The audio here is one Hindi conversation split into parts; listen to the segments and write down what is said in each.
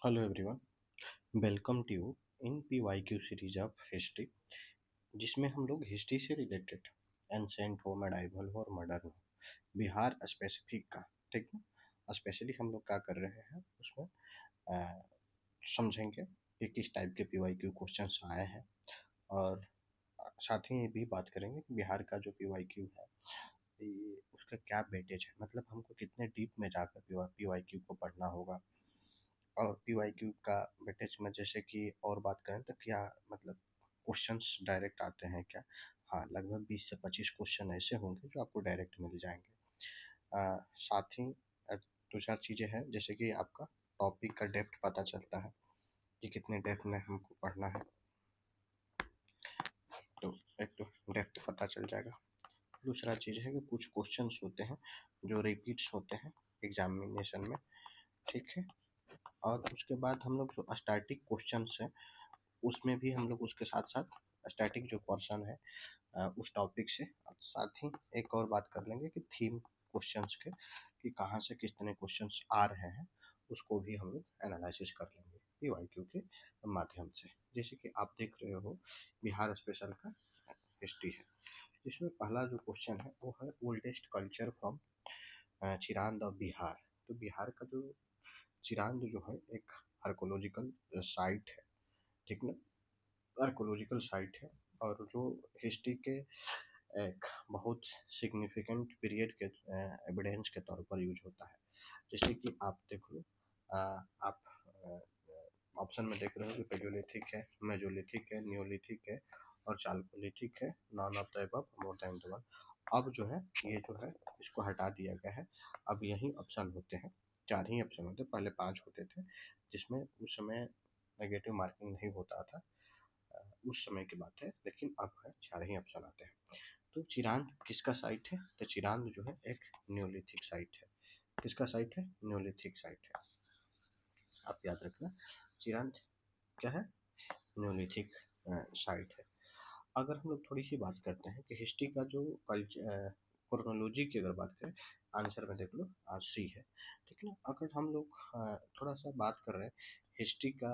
Hello everyone, welcome to you in PYQ series of history जिसमें हम लोग हिस्ट्री से रिलेटेड एंसेंट हो, मेडाइवल हो और मॉडर्न हो, बिहार स्पेसिफिक का, ठीक है, स्पेशली हम लोग क्या कर रहे हैं उसमें अ, समझेंगे कि किस टाइप के PYQ क्वेश्चंस आए हैं। और साथ ही ये भी बात करेंगे कि बिहार का जो PYQ है ये उसका क्या वेटेज है, मतलब हमको कितने डीप में जाकर PYQ को पढ़ना होगा। और PYQ का वेटेज में जैसे कि और बात करें तो क्या मतलब क्वेश्चंस डायरेक्ट आते हैं क्या? हाँ, लगभग 20 से 25 क्वेश्चन ऐसे होंगे जो आपको डायरेक्ट मिल जाएंगे। साथ ही दो चार चीज़ें हैं जैसे कि आपका टॉपिक का डेप्थ पता चलता है कि कितने डेप्थ में हमको पढ़ना है, तो एक तो डेप्थ पता चल जाएगा। दूसरा चीज़ है कि कुछ क्वेश्चंस होते हैं जो रिपीट्स होते हैं एग्जामिनेशन में, ठीक है। और उसके बाद हम लोग जो स्टैटिक क्वेश्चंस हैं उसमें भी हम लोग उसके साथ साथ स्टैटिक जो पोर्शन है उस टॉपिक से, और साथ ही एक और बात कर लेंगे कि थीम क्वेश्चंस के कि कहाँ से किस तरह क्वेश्चंस आ रहे हैं, उसको भी हम लोग एनालिसिस कर लेंगे PYQ के माध्यम से। जैसे कि आप देख रहे हो बिहार स्पेशल का हिस्ट्री है, जिसमें पहला जो क्वेश्चन है वो है oldest culture from Chirand of Bihar. तो बिहार का जो चिरांद जो है एक आर्कोलॉजिकल साइट है, ठीक ना, आर्कोलॉजिकल साइट है। और जो हिस्ट्री के एक बहुत सिग्निफिकेंट पीरियड के एविडेंस के तौर पर यूज होता है। जैसे कि आप देख लो, आप ऑप्शन में देख रहे हो कि पेलियोलिथिक है, मेजोलिथिक है, नियोलिथिक है और चालकोलिथिक है, none of the above, more than the one. अब जो है ये जो है इसको हटा दिया गया है। अब यही ऑप्शन होते हैं, चार ही ऑप्शन होते हैं, पहले पांच होते थे जिसमें उस समय नेगेटिव मार्किंग नहीं होता था, उस समय की बात है, लेकिन अब है चार ही ऑप्शन आते हैं। तो चिरांद किसका साइट है? तो चिरांद जो है एक न्योलिथिक साइट है। किसका साइट है? न्योलिथिक साइट है। आप याद रखना, चिरांद क्या है? न्योलिथिक साइट है। अगर हम लोग थोड़ी सी बात करते हैं कि हिस्ट्री का जो कल्चर क्रोनोलॉजी की अगर बात करें, आंसर में देख लो सी है, ठीक है ना। अगर हम लोग थोड़ा सा बात कर रहे हैं हिस्ट्री का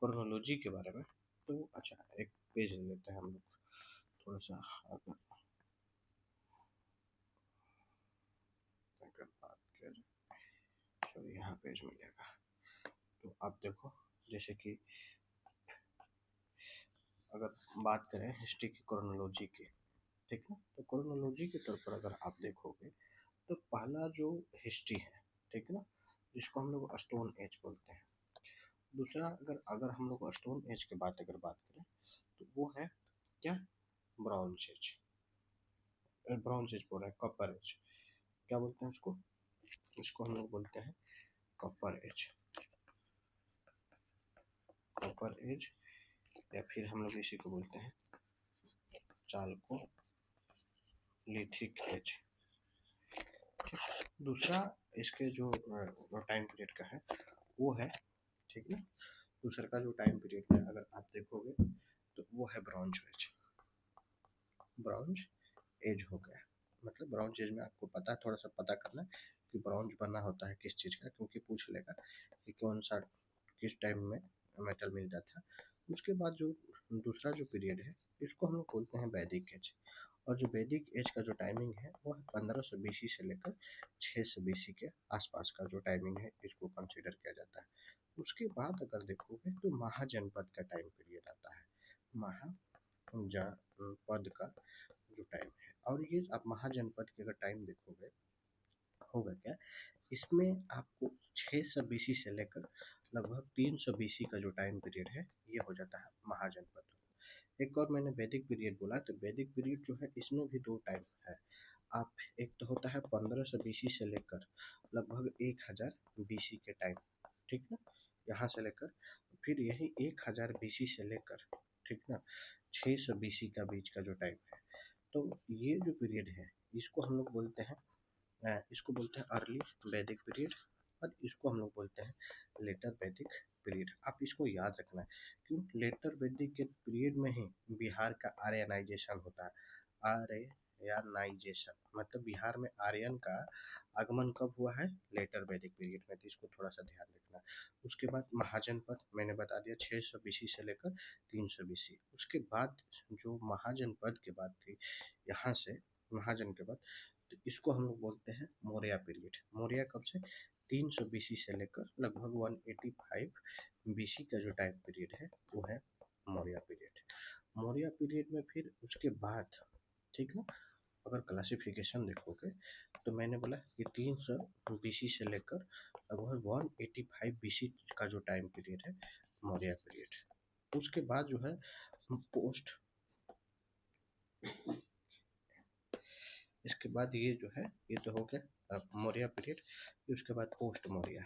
क्रोनोलॉजी के बारे में, तो अच्छा एक पेज ले लेते हैं हम लोग थोड़ा सा। अगर अगर बात करें तो यहाँ पेज मिलेगा, तो आप देखो जैसे कि अगर बात करें हिस्ट्री की क्रोनोलॉजी की, ठीक है, तो क्रोनोलॉजी के तौर पर अगर आप देखोगे तो पहला जो हिस्ट्री है, ठीक है ना, जिसको हम लोग स्टोन एज बोलते हैं। दूसरा अगर अगर हम लोग स्टोन एज के बाद अगर बात करें तो वो है क्या? Bronze age. ब्रॉन्ज एज बोल रहे हैं, कपर एज क्या बोलते हैं उसको? इसको हम लोग बोलते हैं कपर एज, कपर एज, या फिर हम लोग इसी को बोलते हैं चालको लिथिक एज। दूसरा इसके जो टाइम पीरियड का है वो है, ठीक है, दूसरा का जो टाइम पीरियड है अगर आप देखोगे तो वो है ब्रॉन्ज एज। ब्रॉन्ज एज हो गया, मतलब ब्रॉन्ज एज में आपको पता है, थोड़ा सा पता करना है कि ब्रॉन्ज बना होता है किस चीज़ का, क्योंकि पूछ लेगा कि कौन सा किस टाइम में मेटल मिल जाता है। उसके बाद जो दूसरा जो पीरियड है इसको हम लोग बोलते हैं वैदिक एज। और जो वैदिक एज का जो टाइमिंग है वो है 1500 BC से लेकर 600 BC के आसपास का जो टाइमिंग है इसको कंसिडर किया जाता है। उसके बाद अगर देखोगे तो महाजनपद का टाइम पीरियड आता है, महाजनपद का जो टाइम है। और ये आप महाजनपद के अगर टाइम देखोगे होगा क्या, इसमें आपको 600 BC से लेकर लगभग 300 BC का जो टाइम पीरियड है ये हो जाता है महाजनपद। एक और मैंने वैदिक पीरियड बोला, तो वैदिक पीरियड जो है इसमें भी दो टाइप है। आप एक तो होता है 1500 BC से लेकर लगभग 1000 BC के टाइम, ठीक ना, यहाँ से लेकर फिर यही 1000 BC से लेकर, ठीक ना, 600 BC का बीच का जो टाइम है, तो ये जो पीरियड है इसको हम लोग बोलते हैं इसको बोलते हैं अर्ली वैदिक पीरियड, और इसको हम लोग बोलते हैं लेटर वैदिक पीरियड। आप इसको याद रखना है, क्यों लेटर वैदिक के पीरियड में ही बिहार का आर्यनाइजेशन होता है। आर्य या नाइजेशन, मतलब बिहार में आर्यन का आगमन कब हुआ है, लेटर वैदिक पीरियड में, तो इसको थोड़ा सा ध्यान रखना। उसके बाद महाजनपद मैंने बता दिया 600 BC से लेकर 300 BC। उसके बाद जो महाजनपद के बाद थी, यहाँ से महाजन के बाद, तो इसको हम लोग बोलते हैं मौर्य पीरियड। मौर्य कब से, 300 BC से लेकर लगभग 185 BC का जो टाइम पीरियड है वो है मौर्य पीरियड। मौर्य पीरियड में फिर उसके बाद, ठीक है, अगर क्लासिफिकेशन देखोगे तो मैंने बोला कि 300 BC से लेकर लगभग 185 BC का जो टाइम पीरियड है मौर्य पीरियड। उसके बाद जो है पोस्ट, इसके बाद ये जो है ये तो हो गया मौर्य पीरियड। उसके बाद पोस्ट मौर्य।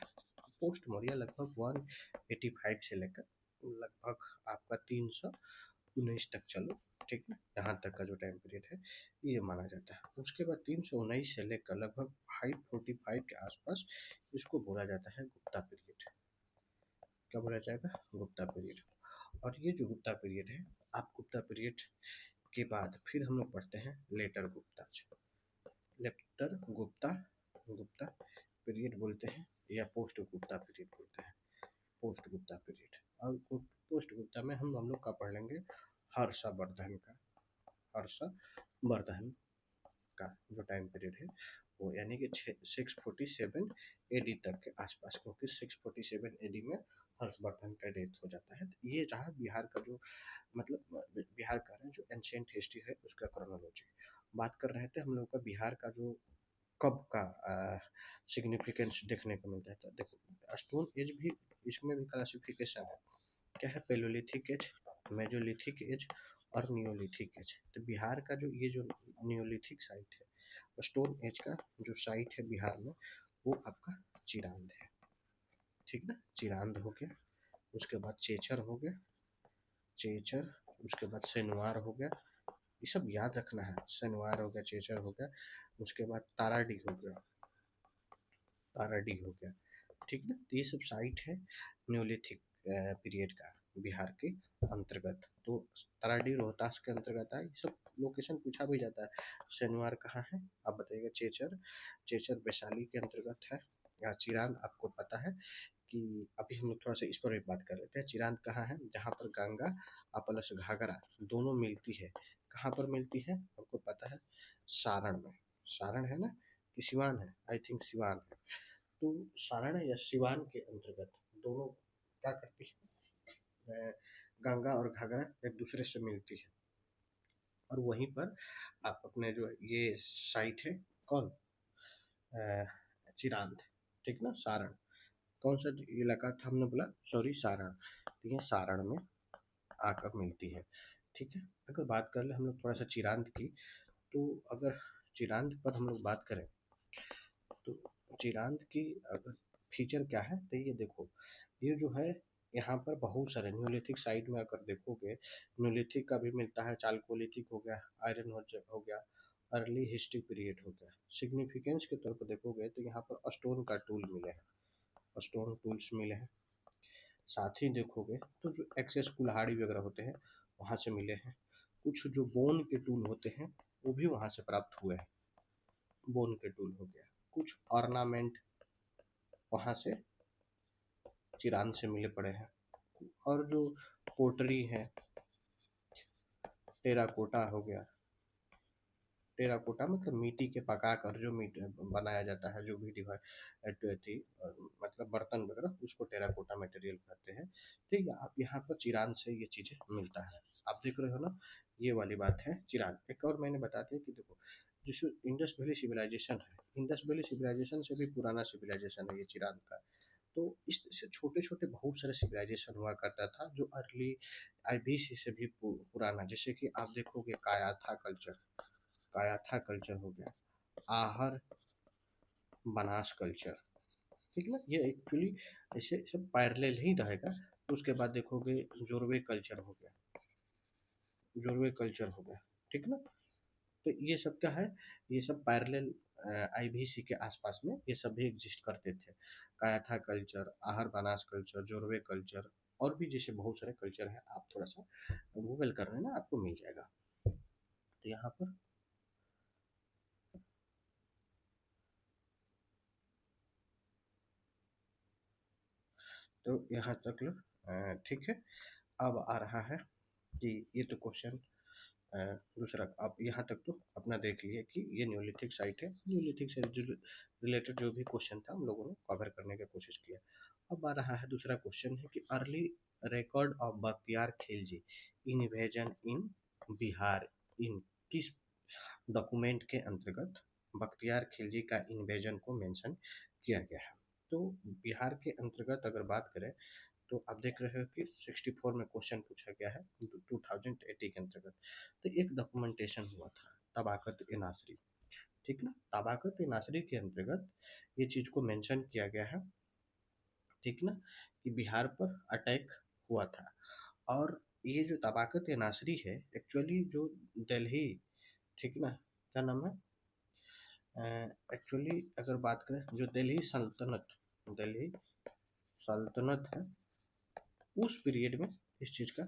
पोस्ट मौर्य लगभग 185 से लेकर लगभग आपका 319 तक चलो, ठीक है, यहाँ तक का जो टाइम पीरियड है ये माना जाता है। उसके बाद 319 से लेकर लगभग 545 के आसपास इसको बोला जाता है गुप्ता पीरियड। क्या बोला जाएगा, गुप्ता पीरियड। और ये जो गुप्ता पीरियड है, आप गुप्ता पीरियड के बाद फिर हम लोग पढ़ते हैं later Gupta. Later Gupta, Gupta period बोलते हैं या पोस्ट गुप्ता पीरियड बोलते हैं, पोस्ट गुप्ता पीरियड। और पोस्ट गुप्ता में हम लोग का पढ़ लेंगे हर्षवर्धन का, हर्षवर्धन का जो टाइम पीरियड है वो, यानी कि 647 AD तक के आसपास, क्योंकि 647 AD में हर्षवर्धन का डेथ हो जाता है। तो ये रहा बिहार का जो, मतलब बिहार का जो एंशिएंट हिस्ट्री है उसका क्रोनोलॉजी। बात कर रहे थे हम लोग का बिहार का जो कब का सिग्निफिकेंस देखने को मिलता है। तो देखो स्टोन एज भी, इसमें भी क्लासिफिकेशन है, क्या है, पेलोलिथिक एज, मेजोलिथिक एज और नियोलिथिक एज। तो बिहार का जो ये जो नियोलिथिक साइट है, स्टोन एज का जो साइट है बिहार में वो आपका चिरांद है, ठीक ना, चिरांद हो गया। उसके बाद चेचर हो गया, चेचर। उसके बाद सेनुआर हो गया, ये सब याद रखना है, सेनुआर हो गया, चेचर हो गया। उसके बाद ताराडी हो गया, ताराडी हो गया, ठीक ना। तो ये सब साइट है न्योलिथिक पीरियड का बिहार के अंतर्गत। तो ताराडी रोहतास के अंतर्गत है। ये सब लोकेशन पूछा भी जाता है, शनिवार कहाँ है आप बताइएगा, चेचर, चेचर वैशाली के अंतर्गत है। या चिरांद आपको पता है कि अभी हम लोग थोड़ा सा इस पर एक बात कर लेते हैं। चिरांद कहाँ है, जहाँ पर गंगा और प्लस घाघरा दोनों मिलती है। कहाँ पर मिलती है आपको पता है, सारण में। सारण है ना कि सिवान है, आई थिंक सिवान है। तो सारण या सिवान के अंतर्गत दोनों क्या करती है, गंगा और घाघरा एक दूसरे से मिलती है। और वहीं पर आप अपने जो ये साइट है कौन, चिरांद, ठीक ना, सारण। कौन सा इलाका था हमने बोला, सॉरी सारण। तो ये सारण में आकर मिलती है, ठीक है। अगर बात कर ले हम लोग थोड़ा सा चिरांद की, तो अगर चिरांद पर हम लोग बात करें तो चिरांद की अगर फीचर क्या है, तो ये देखो, ये जो है यहाँ पर बहुत सारे न्यूलिथिक साइट में अगर देखोगे, न्यूलिथिक का भी मिलता है, चालकोलिथिक हो गया, आयरन हो गया, अर्ली हिस्ट्री पीरियड हो गया। सिग्निफिकेंस के तौर पर देखोगे तो यहाँ पर स्टोन का टूल मिले हैं, स्टोन टूल्स मिले हैं। साथ ही देखोगे तो जो एक्सेस कुल्हाड़ी वगैरह होते हैं वहाँ से मिले हैं। कुछ जो बोन के टूल होते हैं वो भी वहाँ से प्राप्त हुए हैं, बोन के टूल हो गया। कुछ ऑर्नामेंट वहाँ से चिरांद से मिले पड़े हैं। और जो पोटरी है, टेराकोटा हो गया, टेराकोटा मतलब मिट्टी के पका कर जो मीट बनाया जाता है, जो भी डिवाइस थी, मतलब बर्तन वगैरह, उसको टेराकोटा मटेरियल कहते हैं। ठीक है, आप यहाँ पर चिरांद से ये चीज़ें मिलता है, आप देख रहे हो ना, ये वाली बात है चिरांद। एक और मैंने बता दिया कि देखो जिस इंडस वैली सिविलाइजेशन है, इंडस वैली सिविलाइजेशन से भी पुराना सिविलाइजेशन है ये चिरांद का। तो इस तरह से छोटे छोटे बहुत सारे सिविलाइजेशन हुआ करता था जो अर्ली IBC से भी पुराना, जैसे कि आप देखोगे कायाथा कल्चर, कायाथा कल्चर हो गया, आहर बनास कल्चर, ठीक है। ये एक्चुअली ऐसे सब पैरेलल ही रहेगा। उसके बाद देखोगे जोरवे कल्चर हो गया, जोरवे कल्चर हो गया, ठीक ना। तो ये सब क्या है, ये सब पैरेलल IBC के आसपास में ये सब भी एग्जिस्ट करते थे। कायाथा कल्चर, आहर बनास कल्चर, जोरवे कल्चर, और भी जैसे बहुत सारे कल्चर है, आप थोड़ा सा गूगल कर लेना आपको मिल जाएगा। तो यहाँ पर तो यहाँ तक लो ठीक है। अब आ रहा है कि ये तो क्वेश्चन दूसरा, आप यहाँ तक तो अपना देख लिए कि ये न्यूलिथिक साइट है। न्यूलिथिक से रिलेटेड जो भी क्वेश्चन था हम लोगों ने कवर करने की कोशिश किया। अब आ रहा है दूसरा क्वेश्चन है कि early record of Bakhtiyar Khilji invasion in Bihar in किस डॉक्यूमेंट के अंतर्गत बख्तियार खिलजी का इन्वेजन को मेंशन किया गया है। तो बिहार के अंतर्गत अगर बात करें तो आप देख रहे हो कि 64 में क्वेश्चन पूछा गया है 2080 के अंतर्गत। तो एक डॉक्यूमेंटेशन हुआ था तबाकत ए नासरी, ठीक ना। तबाकत ए नासरी के अंतर्गत ये चीज़ को मेंशन किया गया है, ठीक ना, कि बिहार पर अटैक हुआ था। और ये जो तबाकत ए नासरी है एक्चुअली जो दिल्ली, ठीक ना, क्या नाम है, एक्चुअली अगर बात करें जो दिल्ली सल्तनत है उस पीरियड में इस चीज़ का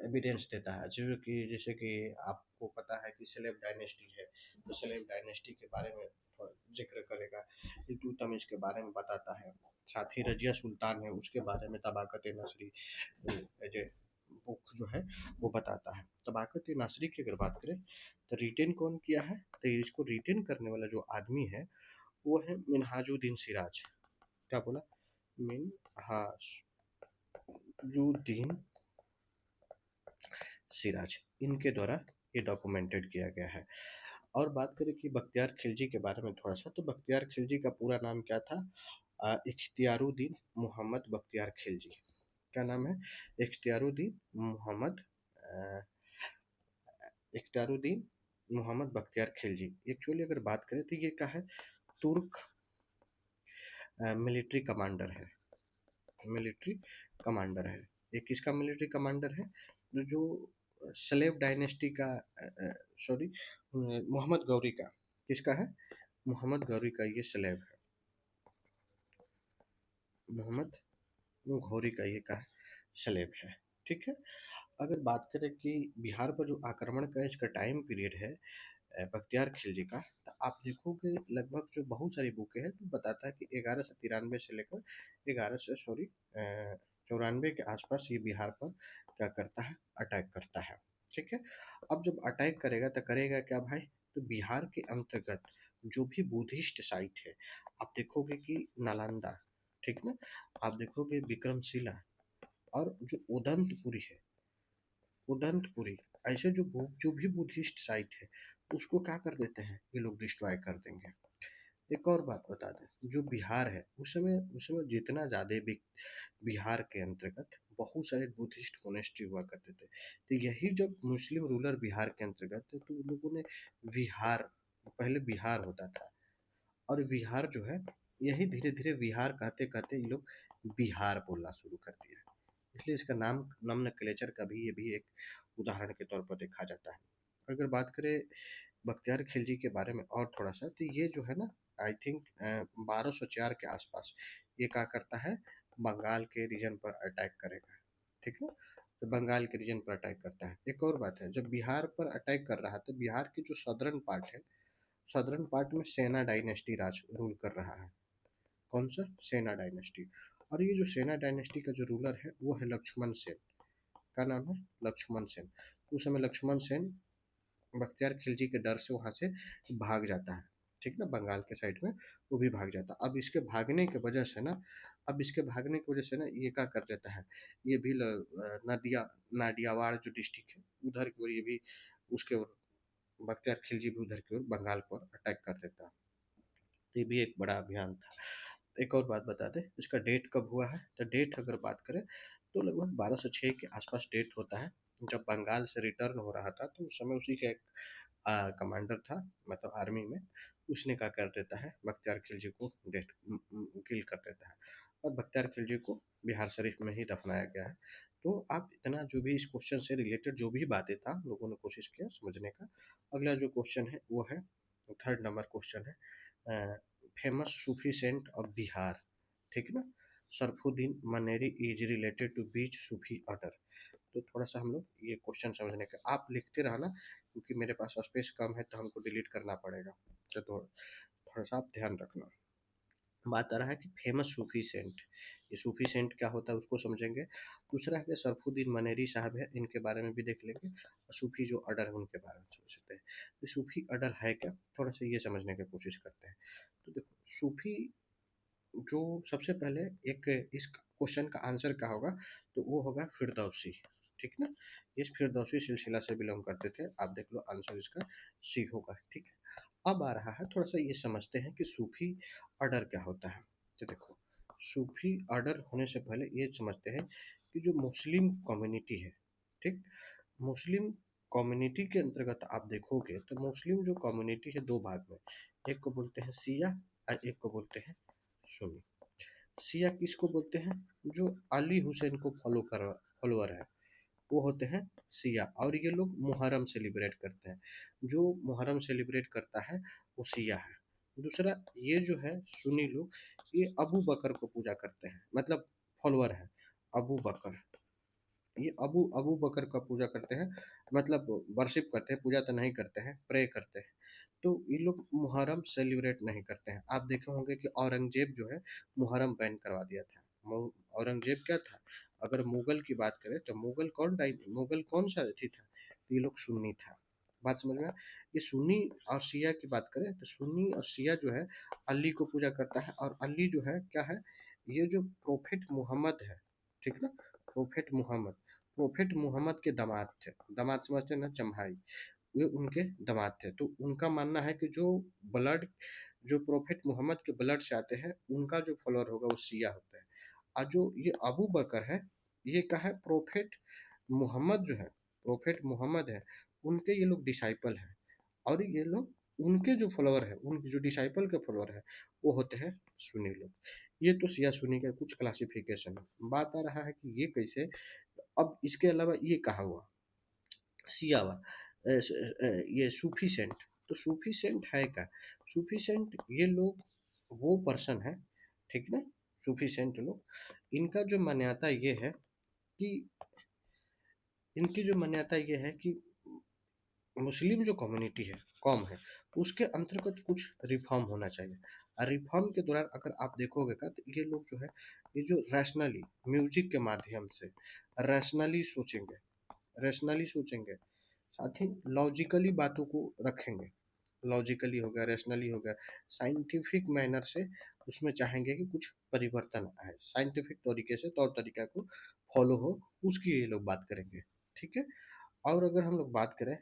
एविडेंस देता है। जो कि जैसे कि आपको पता है कि सेलेब डायनेस्टी है, तो सेलेब डायनेस्टी के बारे में थोड़ा जिक्र करेगा, इल्तुतमिश के बारे में बताता है, साथ ही रजिया सुल्तान है उसके बारे में तबाकत नसरी एज बुक जो है वो बताता है। तबाकत नसरी की अगर बात करें तो रिटेन कौन किया है, तो इसको रिटेन करने वाला जो आदमी है वो है मिनहाजुद्दीन सिराज। क्या बोला, मिनहाजुद्दीन सिराज, इनके द्वारा ये डॉक्यूमेंटेड किया गया है। और बात करें कि बख्तियार खिलजी के बारे में थोड़ा सा, तो बख्तियार खिलजी का पूरा नाम क्या था, इख्तियारुद्दीन मोहम्मद बख्तियार खिलजी। क्या नाम है, इख्तियारुद्दीन मोहम्मद इख्तियारुद्दीन मोहम्मद बख्तियार खिलजी। एक्चुअली अगर बात करें तो ये क्या है, तुर्क मिलिट्री कमांडर है, मिलिट्री कमांडर है। ये किसका मिलिट्री कमांडर है, जो स्लेव डायनेस्टी का, सॉरी, मोहम्मद गौरी का, किसका है, मोहम्मद गौरी का ये स्लेव है, मोहम्मद घोरी का ये का स्लेव है, ठीक है। अगर बात करें कि बिहार पर जो आक्रमण का इसका टाइम पीरियड है बख्तियार खिलजी का, तो आप देखोगे लगभग जो बहुत सारी बुकें हैं तो बताता है कि 1193 से लेकर 1194 के आसपास ये बिहार पर क्या करता है, अटैक करता है, ठीक है। अब जब अटैक करेगा तो करेगा क्या भाई, तो बिहार के अंतर्गत जो भी बुद्धिस्ट साइट है, आप देखोगे कि नालंदा, ठीक ना, आप देखोगे विक्रमशिला, और जो उदंतपुरी है, उदंतपुरी, ऐसे जो भी बुद्धिस्ट साइट है उसको क्या कर देते हैं ये लोग, डिस्ट्रॉय कर देंगे। एक और बात बता दें, जो बिहार है उस समय जितना ज़्यादा बिहार के अंतर्गत बहुत सारे बुद्धिस्ट मोनेस्ट्री हुआ करते थे। तो यही जब मुस्लिम रूलर बिहार के अंतर्गत थे तो उन लोगों ने विहार, पहले बिहार होता था, और विहार जो है यही धीरे धीरे विहार कहते कहते ये लोग बिहार बोलना शुरू कर दिया। इसलिए इसका नाम नोमेनक्लेचर का भी ये भी एक उदाहरण के तौर पर देखा जाता है। अगर बात करें बख्तियार खिलजी के बारे में और थोड़ा सा, तो ये जो है ना, आई थिंक 1204 के आसपास ये क्या करता है, बंगाल के रीजन पर अटैक करेगा, ठीक है। तो बंगाल के रीजन पर अटैक करता है। एक और बात है, जब बिहार पर अटैक कर रहा था, बिहार की जो सदर्न पार्ट है, सदर्न पार्ट में सेना डायनेस्टी राज रूल कर रहा है। कौन सा, सेना डायनेस्टी। और ये जो सेना डायनेस्टी का जो रूलर है वो है लक्ष्मण सेन। का नाम है, लक्ष्मण सेन। उस समय लक्ष्मण सेन बख्तियार खिलजी के डर से वहाँ से भाग जाता है, ठीक ना, बंगाल के साइड में वो भी भाग जाता है। अब इसके भागने की वजह से ना, अब इसके भागने की वजह से ना ये क्या कर देता है, ये भी नाडियावाड़ जो डिस्ट्रिक्ट है उधर की ओर, ये भी उसके ओर, बख्तियार खिलजी भी उधर की ओर बंगाल पर अटैक कर देता है। तो ये भी एक बड़ा अभियान था। एक और बात बता दें, इसका डेट कब हुआ है, तो डेट अगर बात करें तो लगभग 1206 के आसपास डेट होता है। जब बंगाल से रिटर्न हो रहा था तो उस समय उसी का एक कमांडर था, मतलब आर्मी में, उसने क्या कर देता है, बख्तियार खिलजी को डेट किल कर देता है, और बख्तियार खिलजी को बिहार शरीफ में ही दफनाया गया है। तो आप इतना जो भी इस क्वेश्चन से रिलेटेड जो भी बातें था लोगों ने कोशिश किया समझने का। अगला जो क्वेश्चन है वो है, थर्ड नंबर क्वेश्चन है, famous Sufi saint of Bihar, ठीक है ना, Sharfuddin Maneri is related to which Sufi order. तो थोड़ा सा हम लोग ये क्वेश्चन समझने का, आप लिखते रहना क्योंकि मेरे पास स्पेस कम है तो हमको डिलीट करना पड़ेगा, तो थोड़ा सा आप ध्यान रखना। बात आ रहा है कि फेमस सूफी सेंट, ये सूफी सेंट क्या होता है उसको समझेंगे। दूसरा है कि सरफुद्दीन मनेरी साहब है, इनके बारे में भी देख लेंगे, और सूफी जो ऑर्डर है उनके बारे में सोचते हैं। तो सूफी ऑर्डर है क्या, थोड़ा सा ये समझने की कोशिश करते हैं। तो देखो सूफी जो सबसे पहले एक इस क्वेश्चन का आंसर क्या होगा, तो वो होगा फिरदौसी, ठीक ना। इस फिरदौसी सिलसिला से बिलोंग करते थे, आप देख लो आंसर इसका सी होगा, ठीक है। अब आ रहा है थोड़ा सा ये समझते हैं कि सूफी ऑर्डर क्या होता है। तो देखो सूफी ऑर्डर होने से पहले ये समझते हैं कि जो मुस्लिम कम्युनिटी है, ठीक, मुस्लिम कम्युनिटी के अंतर्गत आप देखोगे तो मुस्लिम जो कम्युनिटी है दो भाग में, एक को बोलते हैं सिया और एक को बोलते हैं सुन्नी। सिया किसको बोलते हैं, जो अली हुसैन को फॉलोअर है वो होते हैं सिया, और ये लोग मुहर्रम सेलिब्रेट करते हैं, जो मुहर्रम सेलिब्रेट करता है वो सिया है। दूसरा ये जो है सुन्नी लोग, ये अबू बकर को पूजा करते हैं, मतलब फॉलोअर है अबू बकर, ये अबू अबू बकर का पूजा करते हैं, मतलब वर्शिप करते हैं, पूजा तो नहीं करते हैं, प्रे करते हैं। तो ये लोग मुहर्रम सेलिब्रेट नहीं करते हैं। आप देखे होंगे कि औरंगजेब जो है मुहर्रम बैन करवा दिया था। औरंगजेब क्या था, अगर मुगल की बात करें तो मुगल कौन सा अथी था, तो ये लोग सुन्नी था। बात समझ में आया? ये सुन्नी और शिया की बात करें तो सुन्नी और शिया जो है अली को पूजा करता है, और अली जो है क्या है, ये जो प्रोफेट मोहम्मद है, ठीक ना, प्रोफेट मोहम्मद के दामाद थे, दामाद समझते हैं ना, चम्हाई, वे उनके दामाद थे। तो उनका मानना है कि ब्लड जो प्रोफेट मोहम्मद के ब्लड से आते हैं उनका जो फॉलोअर होगा वो शिया होता है। और जो ये अबू बकर है, ये क्या है, प्रोफेट मोहम्मद जो है, प्रोफेट मोहम्मद है, उनके ये लोग डिसाइपल हैं, और ये लोग उनके जो फॉलोअर है, उनके जो डिसाइपल के फॉलोअर है वो होते हैं सुन्नी लोग। ये तो शिया सुन्नी का कुछ क्लासिफिकेशन है। बात आ रहा है कि ये कैसे, अब इसके अलावा ये कहा हुआ सियावा ये सूफी सेंट, तो सूफी सेंट है क्या, सूफी सेंट ये लोग वो पर्सन है, ठीक ना, सूफी सेंट लोग, इनका जो मान्यता ये है कि इनकी जो मान्यता ये है कि मुस्लिम जो कम्युनिटी है, कॉम है, उसके अंतर्गत कुछ रिफॉर्म होना चाहिए। और रिफॉर्म के दौरान अगर आप देखोगे का तो ये लोग जो है, ये जो रैशनली म्यूजिक के माध्यम से रैशनली सोचेंगे, रैशनली सोचेंगे, साथ ही लॉजिकली बातों को रखेंगे, लॉजिकली हो गया, रैशनली हो गया, साइंटिफिक मैनर से उसमें चाहेंगे कि कुछ परिवर्तन आए, साइंटिफिक तरीके से तौर तरीका को फॉलो हो, उसकी ये लोग बात करेंगे, ठीक है। और अगर हम लोग बात करें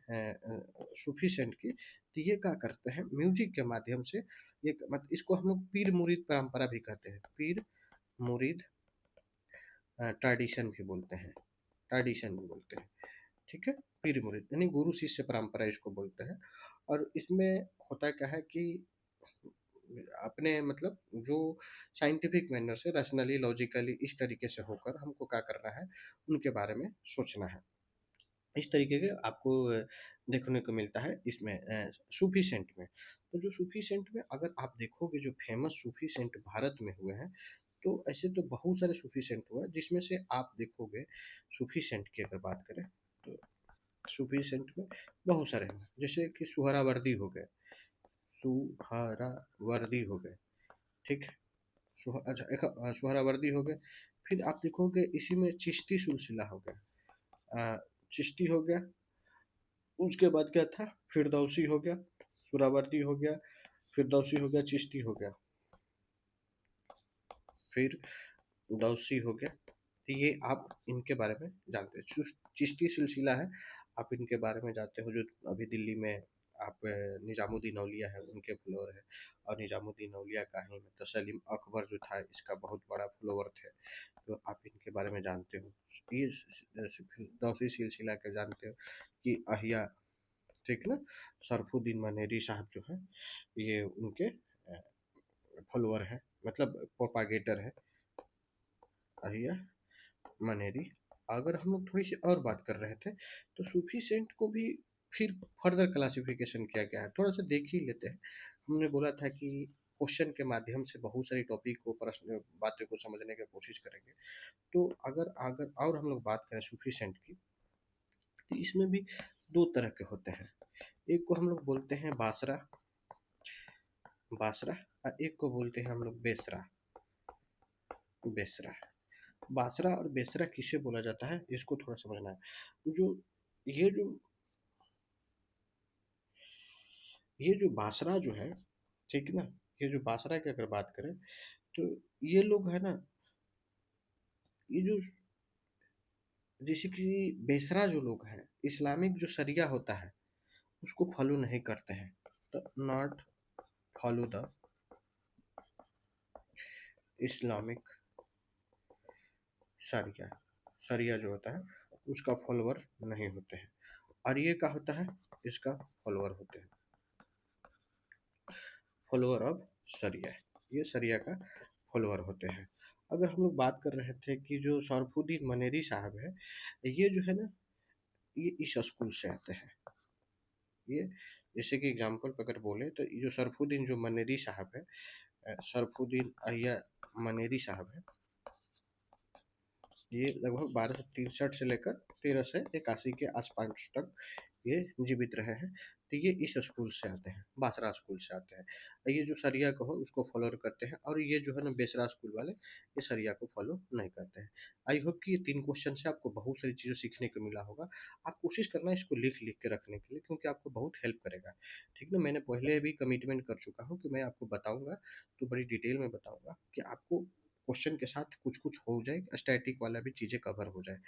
सूफी सेंट की, तो ये क्या करते हैं म्यूजिक के माध्यम से, ये मतलब इसको हम लोग पीर मुरीद परंपरा भी कहते हैं, पीर मुरीद ट्रेडिशन भी बोलते हैं, ट्रेडिशन भी बोलते हैं, ठीक है। पीर मुरीद यानी गुरु शिष्य परंपरा इसको बोलते हैं। और इसमें होता क्या है कि अपने मतलब जो साइंटिफिक मैनर से रैशनली लॉजिकली इस तरीके से होकर हमको क्या करना है, उनके बारे में सोचना है। इस तरीके के आपको देखने को मिलता है इसमें सूफी सेंट में। तो जो सूफी सेंट में अगर आप देखोगे जो फेमस सूफी सेंट भारत में हुए हैं, तो ऐसे तो बहुत सारे सूफी सेंट हुए हैं, जिसमें से आप देखोगे सूफी सेंट की अगर बात करें तो सूफी सेंट में बहुत सारे हैं, जैसे कि सुहरावर्दी हो गए, सुहरावर्दी हो गए, ठीक है। अच्छा एक सुहरावर्दी हो गए। फिर आप देखोगे इसी में चिश्ती सिलसिला हो गया, चिश्ती हो गया, उसके बाद क्या था, फिरदौसी हो गया, सुहरावर्दी हो गया, फिरदौसी हो गया, चिश्ती हो गया, फिर दौसी हो गया। तो ये आप इनके बारे में जानते हैं, चिश्ती सिलसिला है, आप इनके बारे में जानते हो, जो अभी दिल्ली में आप निजामुद्दीन औलिया है उनके फॉलोअर है, और निजामुद्दीन औलिया का ही मतलब सलीम अकबर जो था इसका बहुत बड़ा फॉलोअर थे। तो आप इनके बारे में जानते हो, ये दौसी सिलसिला के जानते हो कि अहिया, ठीक ना, सरफुद्दीन मनेरी साहब जो है ये उनके फॉलोअर है, मतलब प्रोपागेटर है, अहिया मनेरी। अगर हम लोग थोड़ी सी और बात कर रहे थे, तो सूफी सेंट को भी फिर फर्दर क्लासिफिकेशन किया गया है, थोड़ा सा देख ही लेते हैं। हमने बोला था कि क्वेश्चन के माध्यम से बहुत सारी टॉपिक को, प्रश्न बातों को समझने की कोशिश करेंगे। तो अगर अगर और हम लोग बात करें सूफी सेंट की, तो इसमें भी दो तरह के होते हैं, एक को हम लोग बोलते हैं बासरा, बासरा, और एक को बोलते हैं हम लोग बेसरा, बेसरा। बासरा और बेसरा किसे बोला जाता है, इसको थोड़ा समझना है। जो ये जो ये जो बासरा जो है, ठीक है ना, ये जो बासरा की अगर बात करें तो ये लोग है ना, ये जो जैसे कि बेसरा जो लोग हैं, इस्लामिक जो शरिया होता है उसको फॉलो नहीं करते हैं, तो नॉट फॉलो द इस्लामिक शरिया, शरिया जो होता है उसका फॉलोअर नहीं होते हैं। और ये क्या होता है, इसका फॉलोअर होते हैं, फॉलोअर ऑफ शरिया, ये शरिया का फॉलोअर होते हैं। अगर हम लोग बात कर रहे थे कि जो शरफुद्दीन मनेरी साहब है, ये जो है ना, ये इस स्कूल से आते हैं। ये जैसे कि एग्जाम्पल पर अगर बोले तो ये जो शरफुद्दीन जो मनेरी साहब है, शरफुद्दीन अय्या मनेरी साहब है, ये लगभग 1263 से लेकर 1381 के आसपास तक ये जीवित रहे हैं। तो ये इस स्कूल से आते हैं, बासरा स्कूल से आते हैं। ये जो सरिया को हो उसको फॉलो करते हैं, और ये जो है ना बेसरा स्कूल वाले, ये सरिया को फॉलो नहीं करते हैं। आई होप कि ये 3 क्वेश्चन से आपको बहुत सारी चीज़ें सीखने को मिला होगा। आप कोशिश करना इसको लिख लिख के रखने के लिए, क्योंकि आपको बहुत हेल्प करेगा। ठीक ना, मैंने पहले भी कमिटमेंट कर चुका हूँ कि मैं आपको बताऊँगा, तो बड़ी डिटेल में बताऊँगा कि आपको क्वेश्चन के साथ कुछ कुछ हो जाए, स्टैटिक वाला भी चीज़ें कवर हो जाए।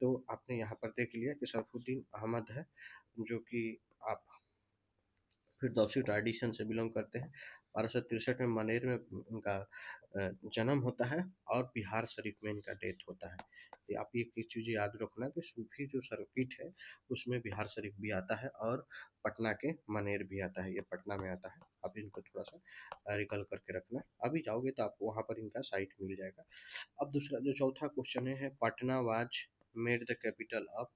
तो आपने यहाँ पर देख लिया कि शरफुद्दीन अहमद है, जो कि आप फिरदौसी ट्रेडिशन से बिलोंग करते हैं। 1263 में मनेर में उनका जन्म होता है, और बिहार शरीफ में इनका डेथ होता है। तो आप ये चीज़ याद रखना कि सूफी जो सर्किट है उसमें बिहार शरीफ भी आता है, और पटना के मनेर भी आता है, ये पटना में आता है। आप इनको थोड़ा सा रिकल करके रखना, अभी जाओगे तो आपको वहाँ पर इनका साइट मिल जाएगा। अब दूसरा जो चौथा क्वेश्चन है, Patna was made the capital of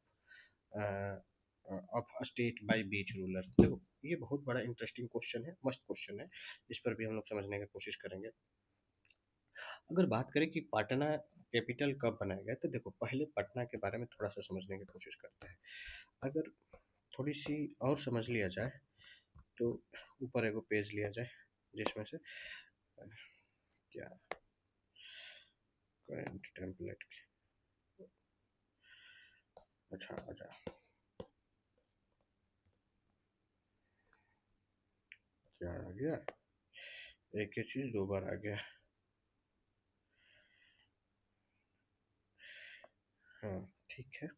state by beach ruler. देखो ये बहुत बड़ा इंटरेस्टिंग क्वेश्चन है, मस्त क्वेश्चन है, इस पर भी हम लोग समझने की कोशिश करेंगे। अगर बात करें कि पटना कैपिटल कब बनाया गया, तो देखो पहले पटना के बारे में थोड़ा सा समझने की कोशिश करते हैं। अगर थोड़ी सी और समझ लिया जाए तो ऊपर एगो पेज लिया जाए जिसमें से क्या करेंट टेम्पलेट, अच्छा अच्छा, क्या आ गया, एक ही चीज दो बार आ गया। हाँ ठीक है,